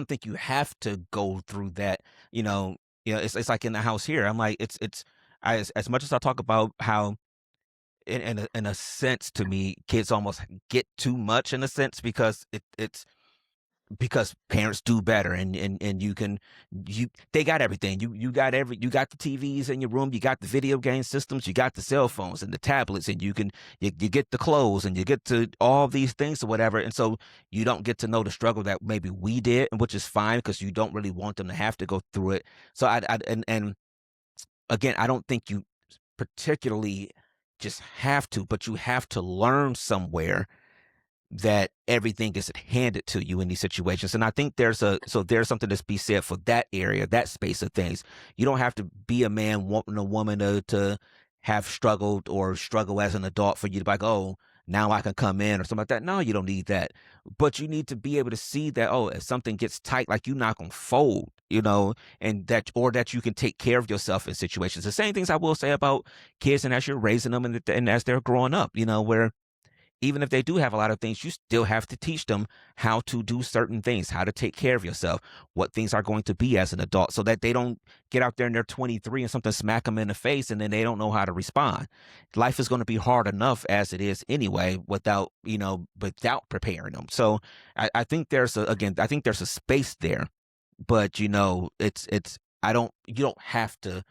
think you have to go through that. You know, it's like in the house here. I'm like, as much as I talk about how in a sense, to me, kids almost get too much in a sense because it's because parents do better, and you they got everything. You got the TVs in your room, you got the video game systems, you got the cell phones and the tablets, and you get the clothes and you get to all these things or whatever. And so you don't get to know the struggle that maybe we did, which is fine because you don't really want them to have to go through it. So and again, I don't think you particularly just have to, but you have to learn somewhere that everything is handed to you in these situations. And I think there's something to be said for that area, that space of things. You don't have to be a man wanting a woman to have struggled or struggle as an adult for you to be like, oh, now I can come in or something like that. No, you don't need that. But you need to be able to see that, oh, if something gets tight, like you're not gonna fold, and that or that you can take care of yourself in situations. The same things I will say about kids and as you're raising them and as they're growing up, where even if they do have a lot of things, you still have to teach them how to do certain things, how to take care of yourself, what things are going to be as an adult, so that they don't get out there and they're 23 and something smack them in the face and then they don't know how to respond. Life is going to be hard enough as it is anyway, without preparing them. So I think I think there's a space there, but you don't have to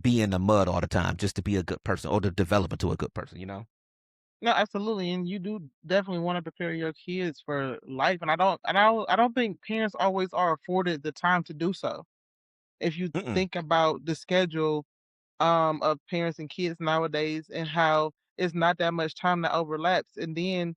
be in the mud all the time just to be a good person or to develop into a good person. No, absolutely, and you do definitely wanna prepare your kids for life, and I don't think parents always are afforded the time to do so. If you Mm-mm. think about the schedule, of parents and kids nowadays and how it's not that much time that overlaps, and then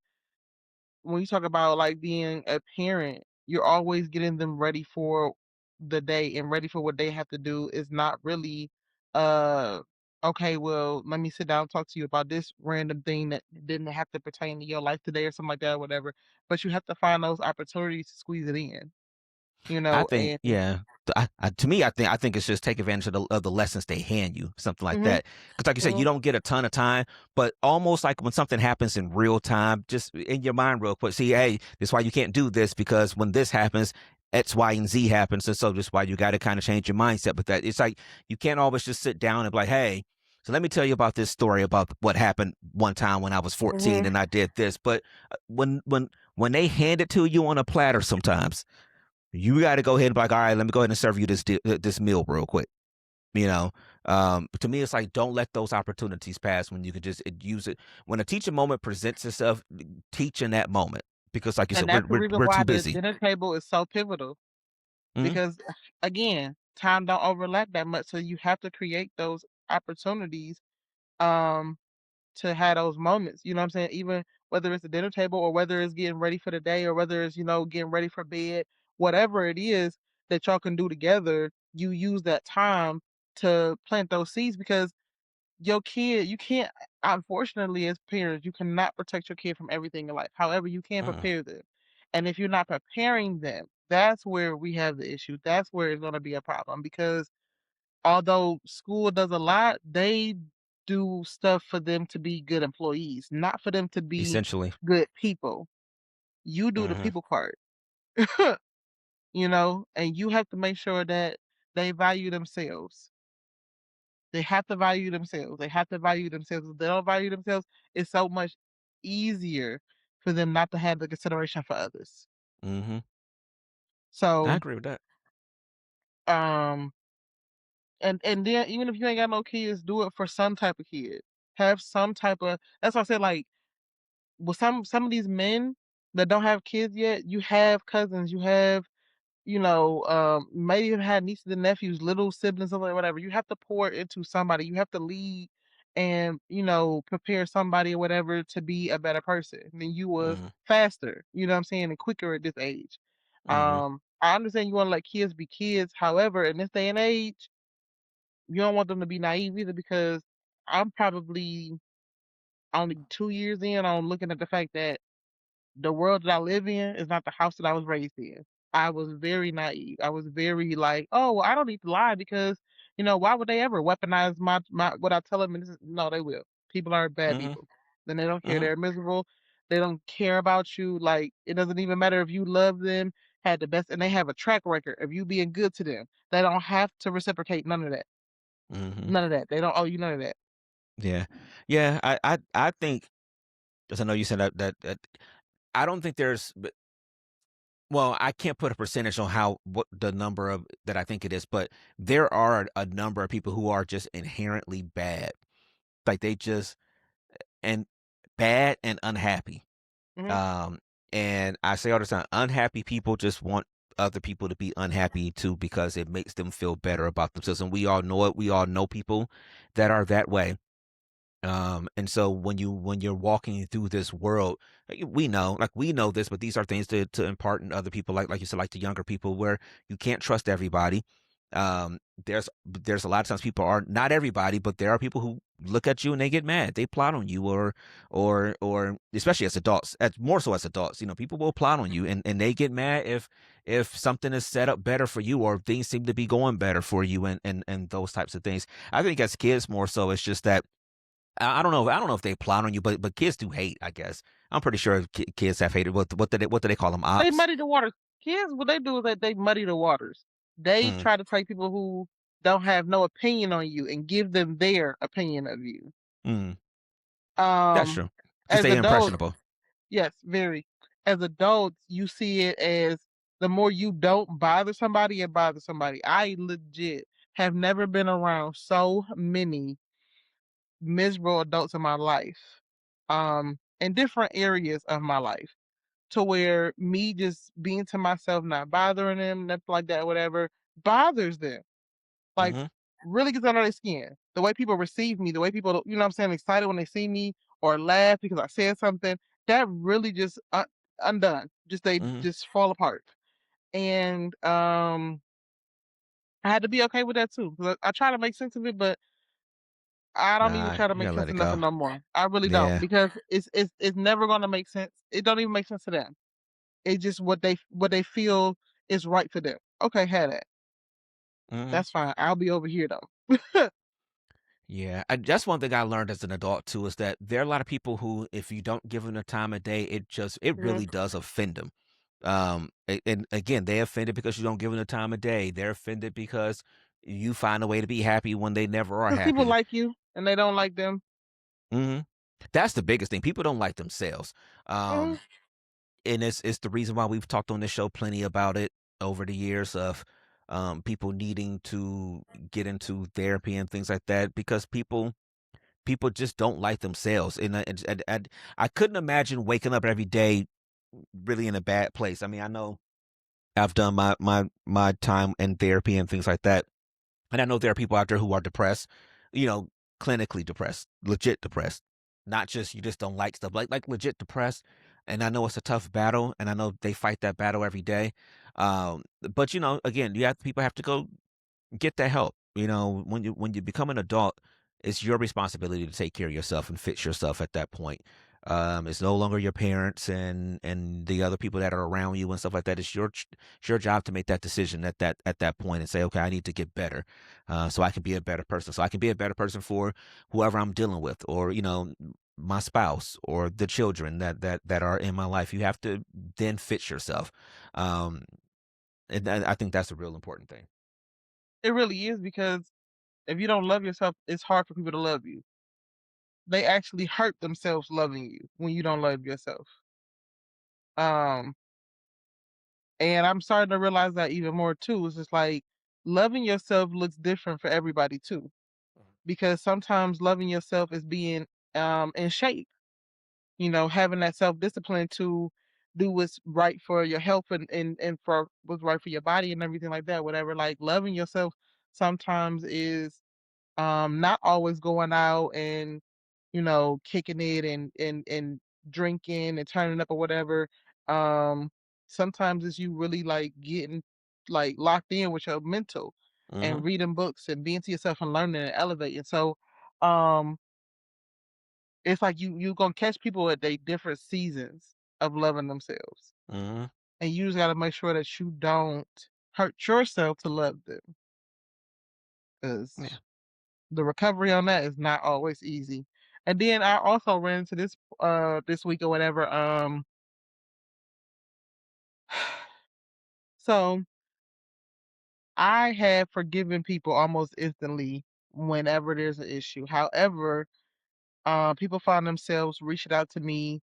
when you talk about like being a parent, you're always getting them ready for the day and ready for what they have to do is not really uh okay, well, let me sit down and talk to you about this random thing that didn't have to pertain to your life today or something like that, or whatever. But you have to find those opportunities to squeeze it in, I think, and yeah. To me, I think it's just take advantage of the lessons they hand you, something like mhm, that. Because, like you said, you mhm, don't get a ton of time, but almost like when something happens in real time, just in your mind, real quick. See, hey, this is why you can't do this because when this happens, X, Y, and Z happens, and so that's why you got to kind of change your mindset. But that it's like you can't always just sit down and be like, hey. So let me tell you about this story about what happened one time when I was 14 mhm. and I did this. But when they hand it to you on a platter, sometimes you got to go ahead and be like, all right, let me go ahead and serve you this meal real quick. You know, to me, it's like don't let those opportunities pass when you can just use it when a teaching moment presents itself. Teach in that moment because, like you And said, that's the reason we're why too the busy. dinner table is so pivotal Hmm. because again, time don't overlap that much, so you have to create those opportunities um to have those moments. You know what I'm saying? Even whether it's the dinner table or whether it's getting ready for the day or whether it's, getting ready for bed, whatever it is that y'all can do together, you use that time to plant those seeds because your kid, you can't, unfortunately, as parents, you cannot protect your kid from everything in life. However, you can Mm. prepare them. And if you're not preparing them, that's where we have the issue. That's where it's going to be a problem because although school does a lot, they do stuff for them to be good employees, not for them to be Essentially. good people. You do the Hmm. people part, and you have to make sure that they value themselves. They have to value themselves. They have to value themselves. If they don't value themselves, it's so much easier for them not to have the consideration for others. Hmm. I So, agree with that. um, and then even if you ain't got no kids, do it for some type of kid. Have some type of. That's why I said like with some of these men that don't have kids yet, you have cousins, you have, maybe even had nieces and nephews, little siblings, or whatever. You have to pour into somebody. You have to lead and, prepare somebody or whatever to be a better person than you was Hmm. faster, you know what I'm saying, and quicker at this age. Hmm. I understand you want to let kids be kids. However, in this day and age, you don't want them to be naive either because I'm probably only 2 years in on looking at the fact that the world that I live in is not the house that I was raised in. I was very naive. I was very like, "Oh, well, I don't need to lie because, why would they ever weaponize my what I tell them?" And this is, no, they will. People are bad Hmm. people. Then they don't care. Hmm. They're miserable. They don't care about you. Like it doesn't even matter if you love them, had the best, and they have a track record of you being good to them. They don't have to reciprocate none of that. Hmm. None of that. They don't owe you none of that. Yeah. Yeah, I think, 'cause I know you said that I don't think there's b well, I can't put a percentage on how what the number of that I think it is, but there are a number of people who are just inherently bad. Like, they just and bad and unhappy. Mhm. Um, and I say all the time, unhappy people just want other people to be unhappy too because it makes them feel better about themselves, and we all know it. We all know people that are that way. And so when you're walking through this world, we know, like we know this, but these are things to impart in other people, like you said, like the younger people, where you can't trust everybody. There's a lot of times people are not everybody, but there are people who look at you and they get mad, they plot on you, or especially as adults, as more so as adults, people will plot on you and they get mad if something is set up better for you or things seem to be going better for you and those types of things. I think as kids more so, it's just that I don't know if they plot on you, but kids do hate, I guess. I'm pretty sure kids have hated. What do they call them? They Ops? muddy the waters. Kids, what they do is that they muddy the waters. They Mm, try to take people who don't have no opinion on you and give them their opinion of you. mm. That's Um, true. To as stay adults, impressionable. yes, very. As adults, you see it as the more you don't bother somebody, it bothers somebody. I legit have never been around so many miserable adults in my life, in different areas of my life, to where me just being to myself, not bothering them, nothing like that, whatever, bothers them. Like, Mhm, really gets under their skin. The way people receive me, the way people, you know what I'm saying, excited when they see me or laugh because I said something, that really just undone. Just they mhm. just fall apart. And I had to be okay with that too. 'Cause I try to make sense of it, but I don't even Nah, try to you make gotta let sense it of go. nothing no more. I really don't Yeah. because it's never gonna make sense. It don't even make sense to them. It's just what they feel is right for them. Okay, had that. Mhm. That's fine. I'll be over here though. Yeah, that's one thing I learned as an adult too, is that there are a lot of people who, if you don't give them the time of day, it Mhm. really does offend them. And again, they offended because you don't give them the time of day. They're offended because you find a way to be happy when they never are 'Cause people happy. like you and they don't like them. Mhm. That's the biggest thing. People don't like themselves. Mhm. Um, and it's the reason why we've talked on this show plenty about it over the years of people needing to get into therapy and things like that because people just don't like themselves. And I couldn't imagine waking up every day really in a bad place. I mean, I know I've done my time in therapy and things like that. And I know there are people out there who are depressed, you know, clinically depressed, legit depressed. Not just you just don't like stuff, like legit depressed. And I know it's a tough battle, and I know they fight that battle every day. But again, people have to go get that help. When you become an adult, it's your responsibility to take care of yourself and fix yourself at that point. It's no longer your parents and the other people that are around you and stuff like that. It's your job to make that decision at that point and say, okay, I need to get better, so I can be a better person. So I can be a better person for whoever I'm dealing with, or my spouse or the children that are in my life. You have to then fix yourself, um, and I think that's a real important thing. It really is because if you don't love yourself, it's hard for people to love you. They actually hurt themselves loving you when you don't love yourself. Um, and I'm starting to realize that even more too. It's just like loving yourself looks different for everybody too. Because sometimes loving yourself is being in shape, having that self-discipline to do what's right for your health and for what's right for your body and everything like that, whatever. Like loving yourself sometimes is not always going out and kicking it and drinking and turning up or whatever. um Sometimes it's you really like getting like locked in with your mental and Hmm. reading books and being to yourself and learning and elevating. So um it's like you gonna catch people at their different seasons of loving themselves, Hmm. and you just got to make sure that you don't hurt yourself to love them, Yeah. because the recovery on that is not always easy. And then I also ran into this week or whatever. So I have forgiven people almost instantly whenever there's an issue. However, People find themselves reaching out to me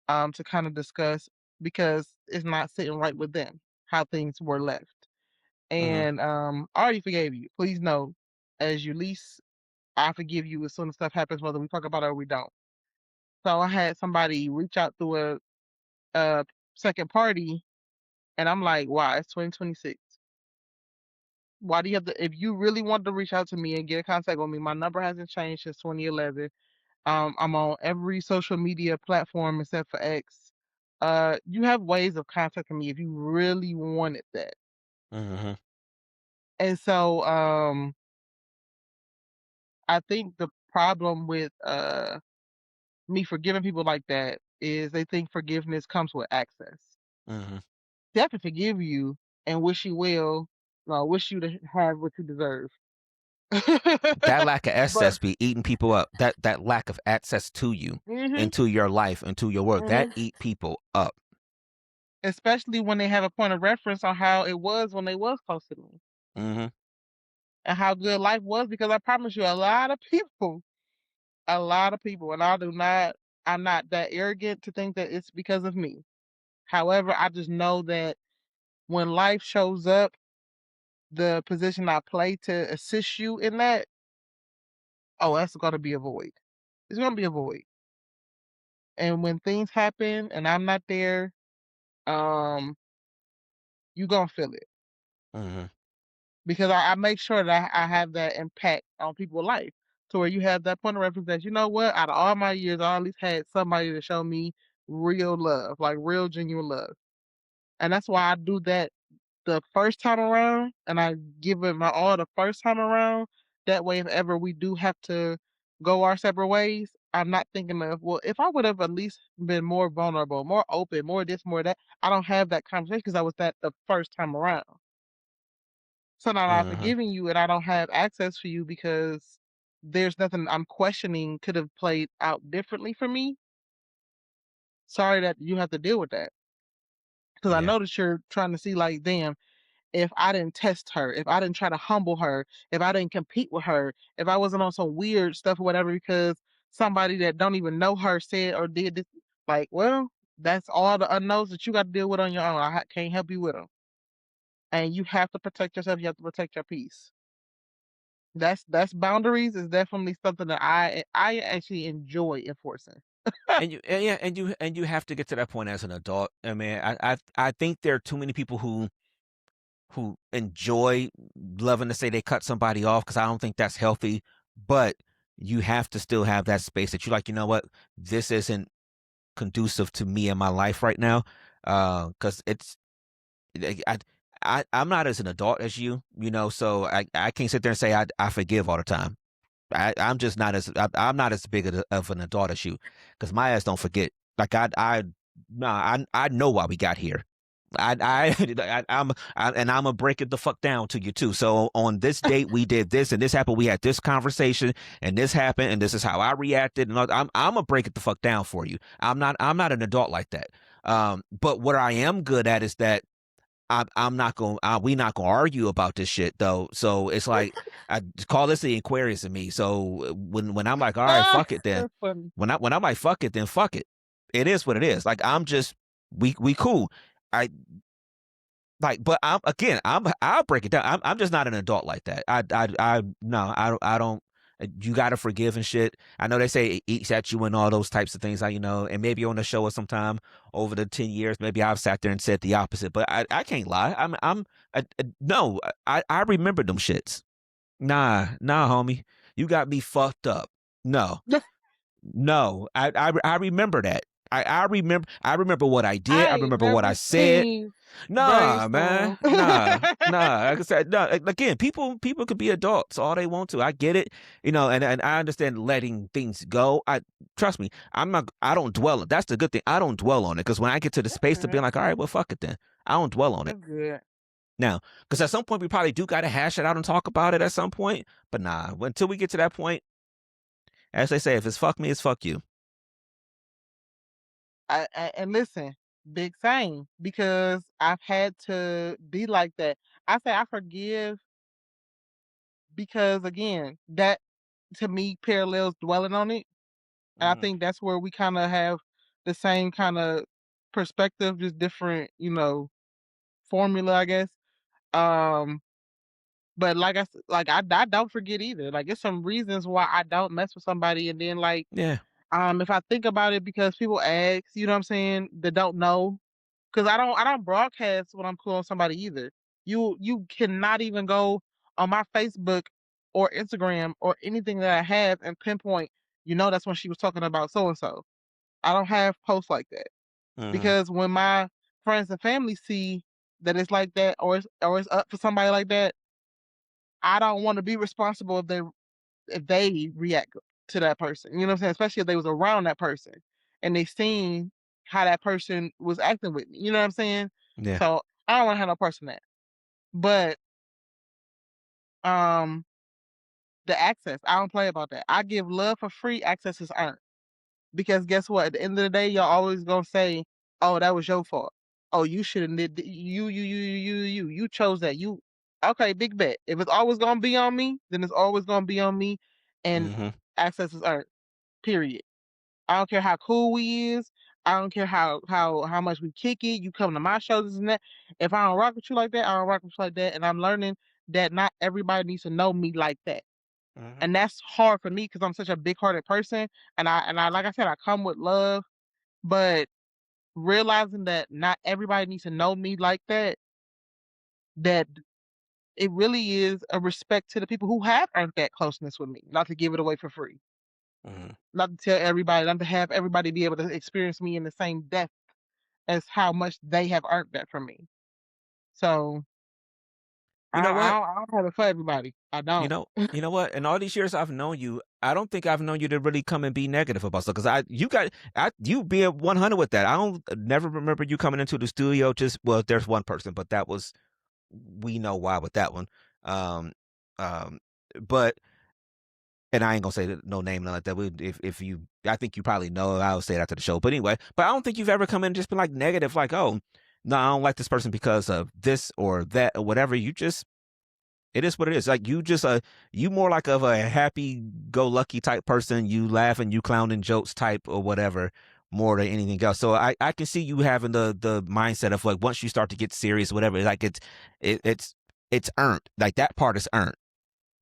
to kind of discuss because it's not sitting right with them how things were left. Mhm. And I already forgave you. Please know, as Eulise, I forgive you as soon as stuff happens, whether we talk about it or we don't. So I had somebody reach out through a second party, and I'm like, "Why? It's 2026. Why do you have to? If you really want to reach out to me and get in contact with me, my number hasn't changed since 2011. I'm on every social media platform except for X. You have ways of contacting me if you really wanted that." Mhm. And so, I think the problem with me forgiving people like that is they think forgiveness comes with access. Mhm. They have to forgive you and wish you well, wish you to have what you deserve. That lack of But access be eating people up. That lack of access to you, mhm, into your life, into your work, that mhm. eat people up. Especially when they have a point of reference on how it was when they was close to me Mhm. and how good life was. Because I promise you, a lot of people, and I'm not that arrogant to think that it's because of me. However, I just know that when life shows up, the position I play to assist you in that, oh, that's gonna be a void. It's gonna be a void. And when things happen and I'm not there, um, you gonna feel it. Mhm. Because I make sure that I have that impact on people's life to where you have that point of reference that, you know what, out of all my years, I at least had somebody to show me real love, like real genuine love. And that's why I do that the first time around, and I give it my all the first time around. That way, if ever we do have to go our separate ways, I'm not thinking of, well, if I would have at least been more vulnerable, more open, more this, more that. I don't have that conversation because I was that the first time around. So now I've Mhm. forgiven you and I don't have access for you because there's nothing I'm questioning could have played out differently for me. Sorry that you have to deal with that. Because I Yeah. know that you're trying to see, like, damn, if I didn't test her, if I didn't try to humble her, if I didn't compete with her, if I wasn't on some weird stuff or whatever because somebody that don't even know her said or did this, like, well, that's all the unknowns that you got to deal with on your own. Can't help you with them. And you have to protect yourself. You have to protect your peace. That's boundaries is definitely something that I actually enjoy enforcing. Yeah, and you have to get to that point as an adult. I mean, I think there are too many people who enjoy loving to say they cut somebody off because I don't think that's healthy. But you have to still have that space that you like. You know what? This isn't conducive to me in my life right now. Because it's I, I'm not as an adult as you know. So I can't sit there and say I forgive all the time. I'm just not I'm not as big of an adult as you, because my ass don't forget. Like I know why we got here. And I'm gonna break it the fuck down to you too. So on this date we did this and this happened. We had this conversation and this happened and this is how I reacted. And I'm gonna break it the fuck down for you. I'm not an adult like that. But what I am good at is that I'm not going. We not gonna argue about this shit though. So it's like I call this the Aquarius in me. So when I'm like, all right, Ah, fuck it then. that's funny. When I'm like, fuck it, then fuck it. It is what it is. Like I'm just we cool. I like, but I'll break it down. I'm just not an adult like that. I no, I don't. You got to forgive and shit. I know they say it eats at you and all those types of things. I and maybe on the show or sometime over the 10 years, maybe I've sat there and said the opposite. But I can't lie. No. I remember them shits. Nah, homie, you got me fucked up. No, no, I remember that. I remember what I did. I I ain't remember what I never said. seen Nah, man. Brainstorm. Nah. Like I said, no. Again, people could be adults all they want to. I get it, and I understand letting things go. I trust me. I'm not. I don't dwell. That's the good thing. I don't dwell on it because when I get to the That's space to being good. like, all right, well, fuck it then. I don't dwell on it That's good. now because at some point we probably do got to hash it out and talk about it at some point. But nah, until we get to that point, as they say, if it's fuck me, it's fuck you. And listen, big same because I've had to be like that. I say I forgive because again, that to me parallels dwelling on it. And I Mhm. think that's where we kinda have the same kinda perspective, just different, formula, I guess. Um, but like I don't forget either. Like, it's some reasons why I don't mess with somebody, and then, like, Yeah. if I think about it because people ask, you know what I'm saying, that don't know, because I don't broadcast when I'm cool on somebody either. You cannot even go on my Facebook or Instagram or anything that I have and pinpoint, that's when she was talking about so and so. I don't have posts like that Mhm. because when my friends and family see that it's like that, or it's up for somebody like that, I don't want to be responsible if they react to that person. You know what I'm saying? Especially if they was around that person and they seen how that person was acting with me. You know what I'm saying? Yeah. So I don't want to have no person that. But um the access, I don't play about that. I give love for free, access is earned. Because guess what? At the end of the day, y'all always gonna say, "Oh, that was your fault. Oh, you should have did you chose that. You okay? Big bet. If it's always gonna be on me, then it's always gonna be on me, and Mhm. access is earned. Period. I don't care how cool we is. I don't care how much we kick it. You come to my shows this and that. If I don't rock with you like that, I don't rock with you like that. And I'm learning that not everybody needs to know me like that. Mhm. And that's hard for me because I'm such a big-hearted person, and I like I said, I come with love, but realizing that not everybody needs to know me like that, that it really is a respect to the people who have earned that closeness with me, not to give it away for free, Mhm. not to tell everybody, not to have everybody be able to experience me in the same depth as how much they have earned that from me. So You know what? I don't have it for everybody. I don't. You know what? In all these years I've known you, I don't think I've known you to really come and be negative about stuff. Because you being 100 with that. I don't never remember you coming into the studio. Just well, there's one person, but that was we know why with that one. Um, um, but and I ain't gonna say no name nothing like that. If you, I think you probably know. I'll say it after the show. But anyway, but I don't think you've ever come in and just been like negative, like oh no, I don't like this person because of this or that or whatever. You just it is what it is. Like you just you more like of a happy go lucky type person. You laugh and you clowning jokes type or whatever more than anything else. So I can see you having the mindset of like once you start to get serious, whatever, like it, it's it's earned. Like that part is earned.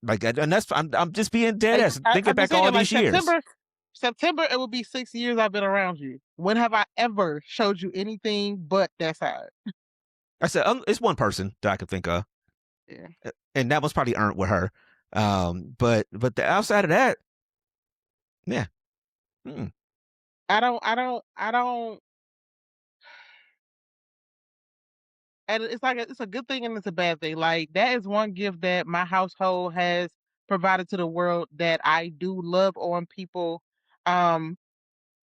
Like and that's I'm just being dead ass thinking I'm just back all thinking, like, these years. September, it will be 6 years I've been around you. When have I ever showed you anything but that side? I said it's one person that I could think of, Yeah. and that was probably earned with her. But the outside of that, yeah. Mm, I don't, and it's like it's a good thing and it's a bad thing. Like, that is one gift that my household has provided to the world, that I do love on people, um,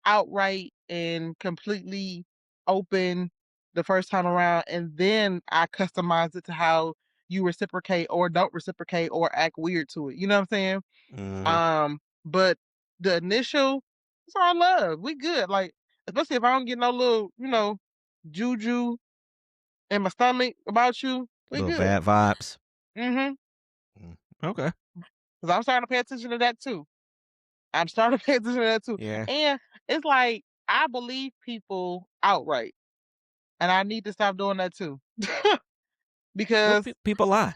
outright and completely open the first time around, and then I customize it to how you reciprocate or don't reciprocate or act weird to it. You know what I'm saying? hmm But the initial, it's all love. We good. Like, especially if I don't get no little, juju in my stomach about you, we Little good. bad vibes. Mm-hmm. Mm, okay. Because I'm starting to pay attention to that too. I'm starting to pay attention to that too. Yeah. And it's like I believe people outright. And I need to stop doing that too. Well, Because people lie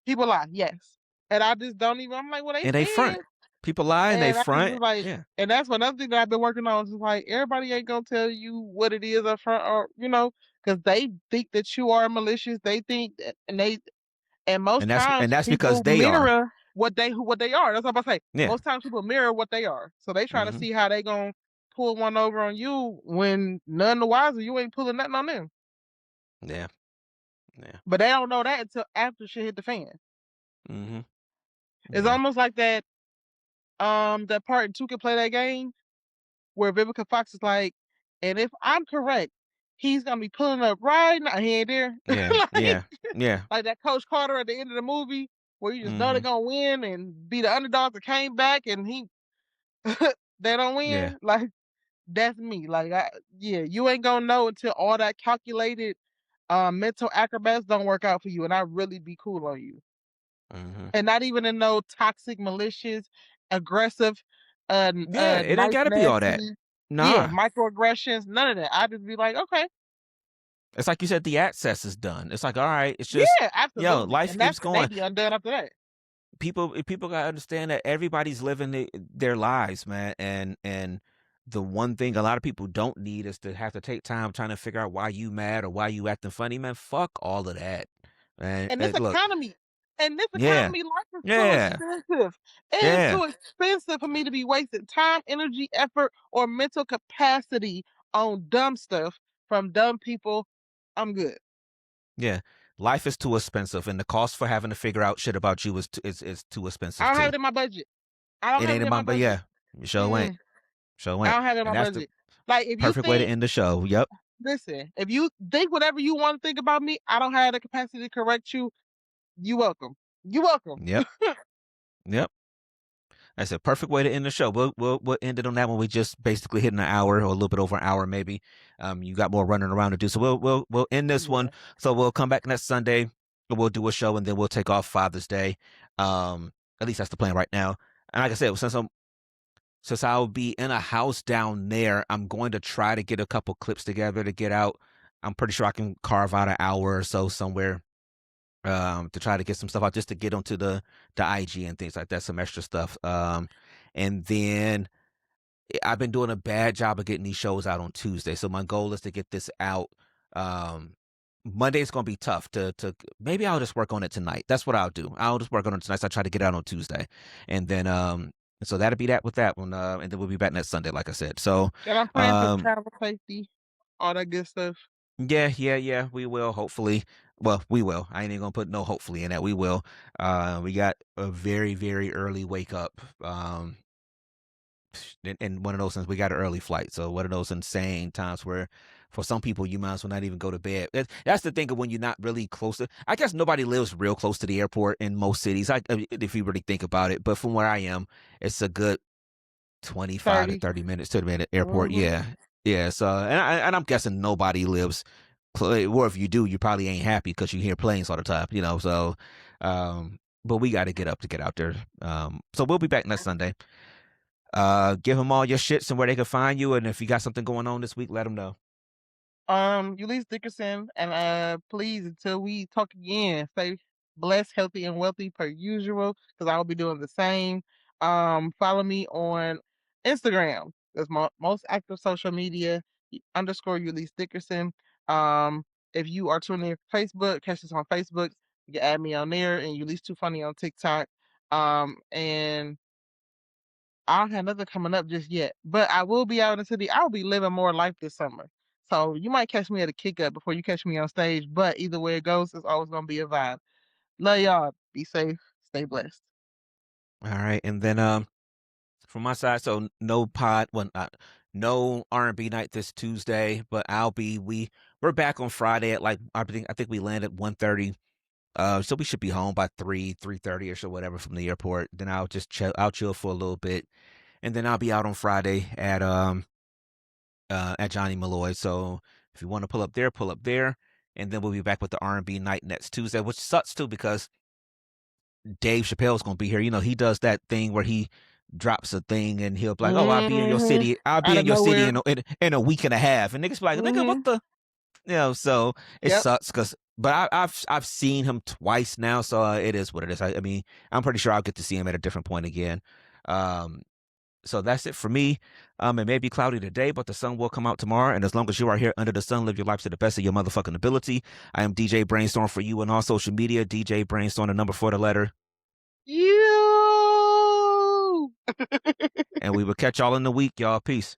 people lie, yes. And I just don't even, I'm like, well, they and they said. front. People lie and they And I just was front. like, Yeah. and that's another thing that I've been working on is just like everybody ain't gonna tell you what it is up front, or because they think that you are malicious. They think that, and most And times that's because people they are. mirror what they are. That's what I'm about to say. Yeah. Most times people mirror what they are. So they trying to hmm see how they gonna pull one over on you when none the wiser you ain't pulling nothing on them. Yeah. Yeah. But they don't know that until after shit hit the fan. hmm It's Yeah. almost like that part in Two Can Play That Game where Vivica Fox is like, and if I'm correct, he's gonna be pulling up right now. He ain't there. Yeah. like, Yeah. Yeah. like that Coach Carter at the end of the movie where you just know they're hmm gonna win and be the underdog that came back and they don't Yeah. win. Like, that's me. Like, yeah, you ain't gonna know until all that calculated mental acrobats don't work out for you, and I really be cool on you. hmm And not even in no toxic, malicious, aggressive. Yeah, it ain't nice, gotta be all that. nasty, yeah, Nah. microaggressions, none of that. I just be like, okay, It's like you said, the access is done. It's like, all right, it's just, yeah, absolutely, life and that's keeps and they going. be undone after that. People gotta understand that everybody's living their lives, man. And the one thing a lot of people don't need is to have to take time trying to figure out why you mad or why you acting funny, man. Fuck all of that, man. And this Look, economy and this yeah, economy, life is too yeah, expensive. It is yeah, too expensive for me to be wasting time, energy, effort, or mental capacity on dumb stuff from dumb people. I'm good. yeah. Life is too expensive, and the cost for having to figure out shit about you is too I expensive don't have too. it in my budget. I don't It have ain't it in in my, my but budget. yeah, show ain't, Mm-mm. show I ain't, don't have it in and my that's the budget. Like, if you perfect way to think end the show. Yep, listen, if you think whatever you want to think about me, I don't have the capacity to correct you. You welcome. You welcome. yep, yep. That's a perfect way to end the show. We'll end it on that one. We just basically hitting an hour or a little bit over an hour, maybe. You got more running around to do, so we'll end this one. Yeah. So we'll come back next Sunday. We'll do a show and then we'll take off Father's Day. At least that's the plan right now. And like I said, since I'll be in a house down there, I'm going to try to get a couple clips together to get out. I'm pretty sure I can carve out an hour or so somewhere to try to get some stuff out just to get onto the IG and things like that, some extra stuff. And then I've been doing a bad job of getting these shows out on Tuesday. So my goal is to get this out. Um Monday's gonna be tough to maybe I'll just work on it tonight. That's what I'll do. I'll just work on it tonight. So I try to get it out on Tuesday. And then so that'll be that with that one. And then we'll be back next Sunday, like I said. So And I'm praying for um travel safety, all that good stuff. yeah, yeah, yeah. We will hopefully. Well, we will. I ain't even gonna put no hopefully in that. We will. We got a very, very early wake up. And one of those things we got an early flight. So one of those insane times where, for some people, you might as well not even go to bed. That's the thing of when you're not really close to. I guess nobody lives real close to the airport in most cities. If you really think about it, but from where I am, it's a good 25 to 30. 30 minutes to the airport. Mm-hmm. Yeah. Yeah. So, and I'm guessing nobody lives, or if you do, you probably ain't happy because you hear planes all the time, So, but we got to get up to get out there. So we'll be back next Sunday. Give them all your shits and where they can find you. And if you got something going on this week, let them know. Eulise Dickerson, and please, until we talk again, stay blessed, healthy, and wealthy per usual, because I will be doing the same. Follow me on Instagram. That's my most active social media underscore Eulise Dickerson. Um, if you are tuning in Facebook, catch us on Facebook. You can add me on there, and Eulise Too Funny on TikTok. And I don't have nothing coming up just yet, but I will be out in the city. I'll be living more life this summer. So you might catch me at a kick up before you catch me on stage, but either way it goes, it's always gonna be a vibe. Love y'all. Be safe. Stay blessed. All right. And then from my side, so no pod, well, no R&B night this Tuesday, but we're back on Friday at like I think we land at 1:30. So we should be home by 3:30 ish or whatever from the airport. Then I'll chill for a little bit, and then I'll be out on Friday at Johnny Malloy. So if you want to pull up there, and then we'll be back with the R&B night next Tuesday, which sucks too because Dave Chappelle's gonna be here. He does that thing where he drops a thing and he'll be like, "Oh, I'll be in your Hmm. city. I'll be Out of in your city nowhere. in a week and a half." And niggas be like, "Nigga, what Hmm. the?" So it Yep. sucks because. But I've seen him twice now, so it is what it is. I mean, I'm pretty sure I'll get to see him at a different point again. Um, so that's it for me. It may be cloudy today, but the sun will come out tomorrow. And as long as you are here under the sun, live your life to the best of your motherfucking ability. I am DJ Brainstorm for you on all social media. DJ Brainstorm, the number 4, the letter. You. And we will catch y'all in the week, y'all. Peace.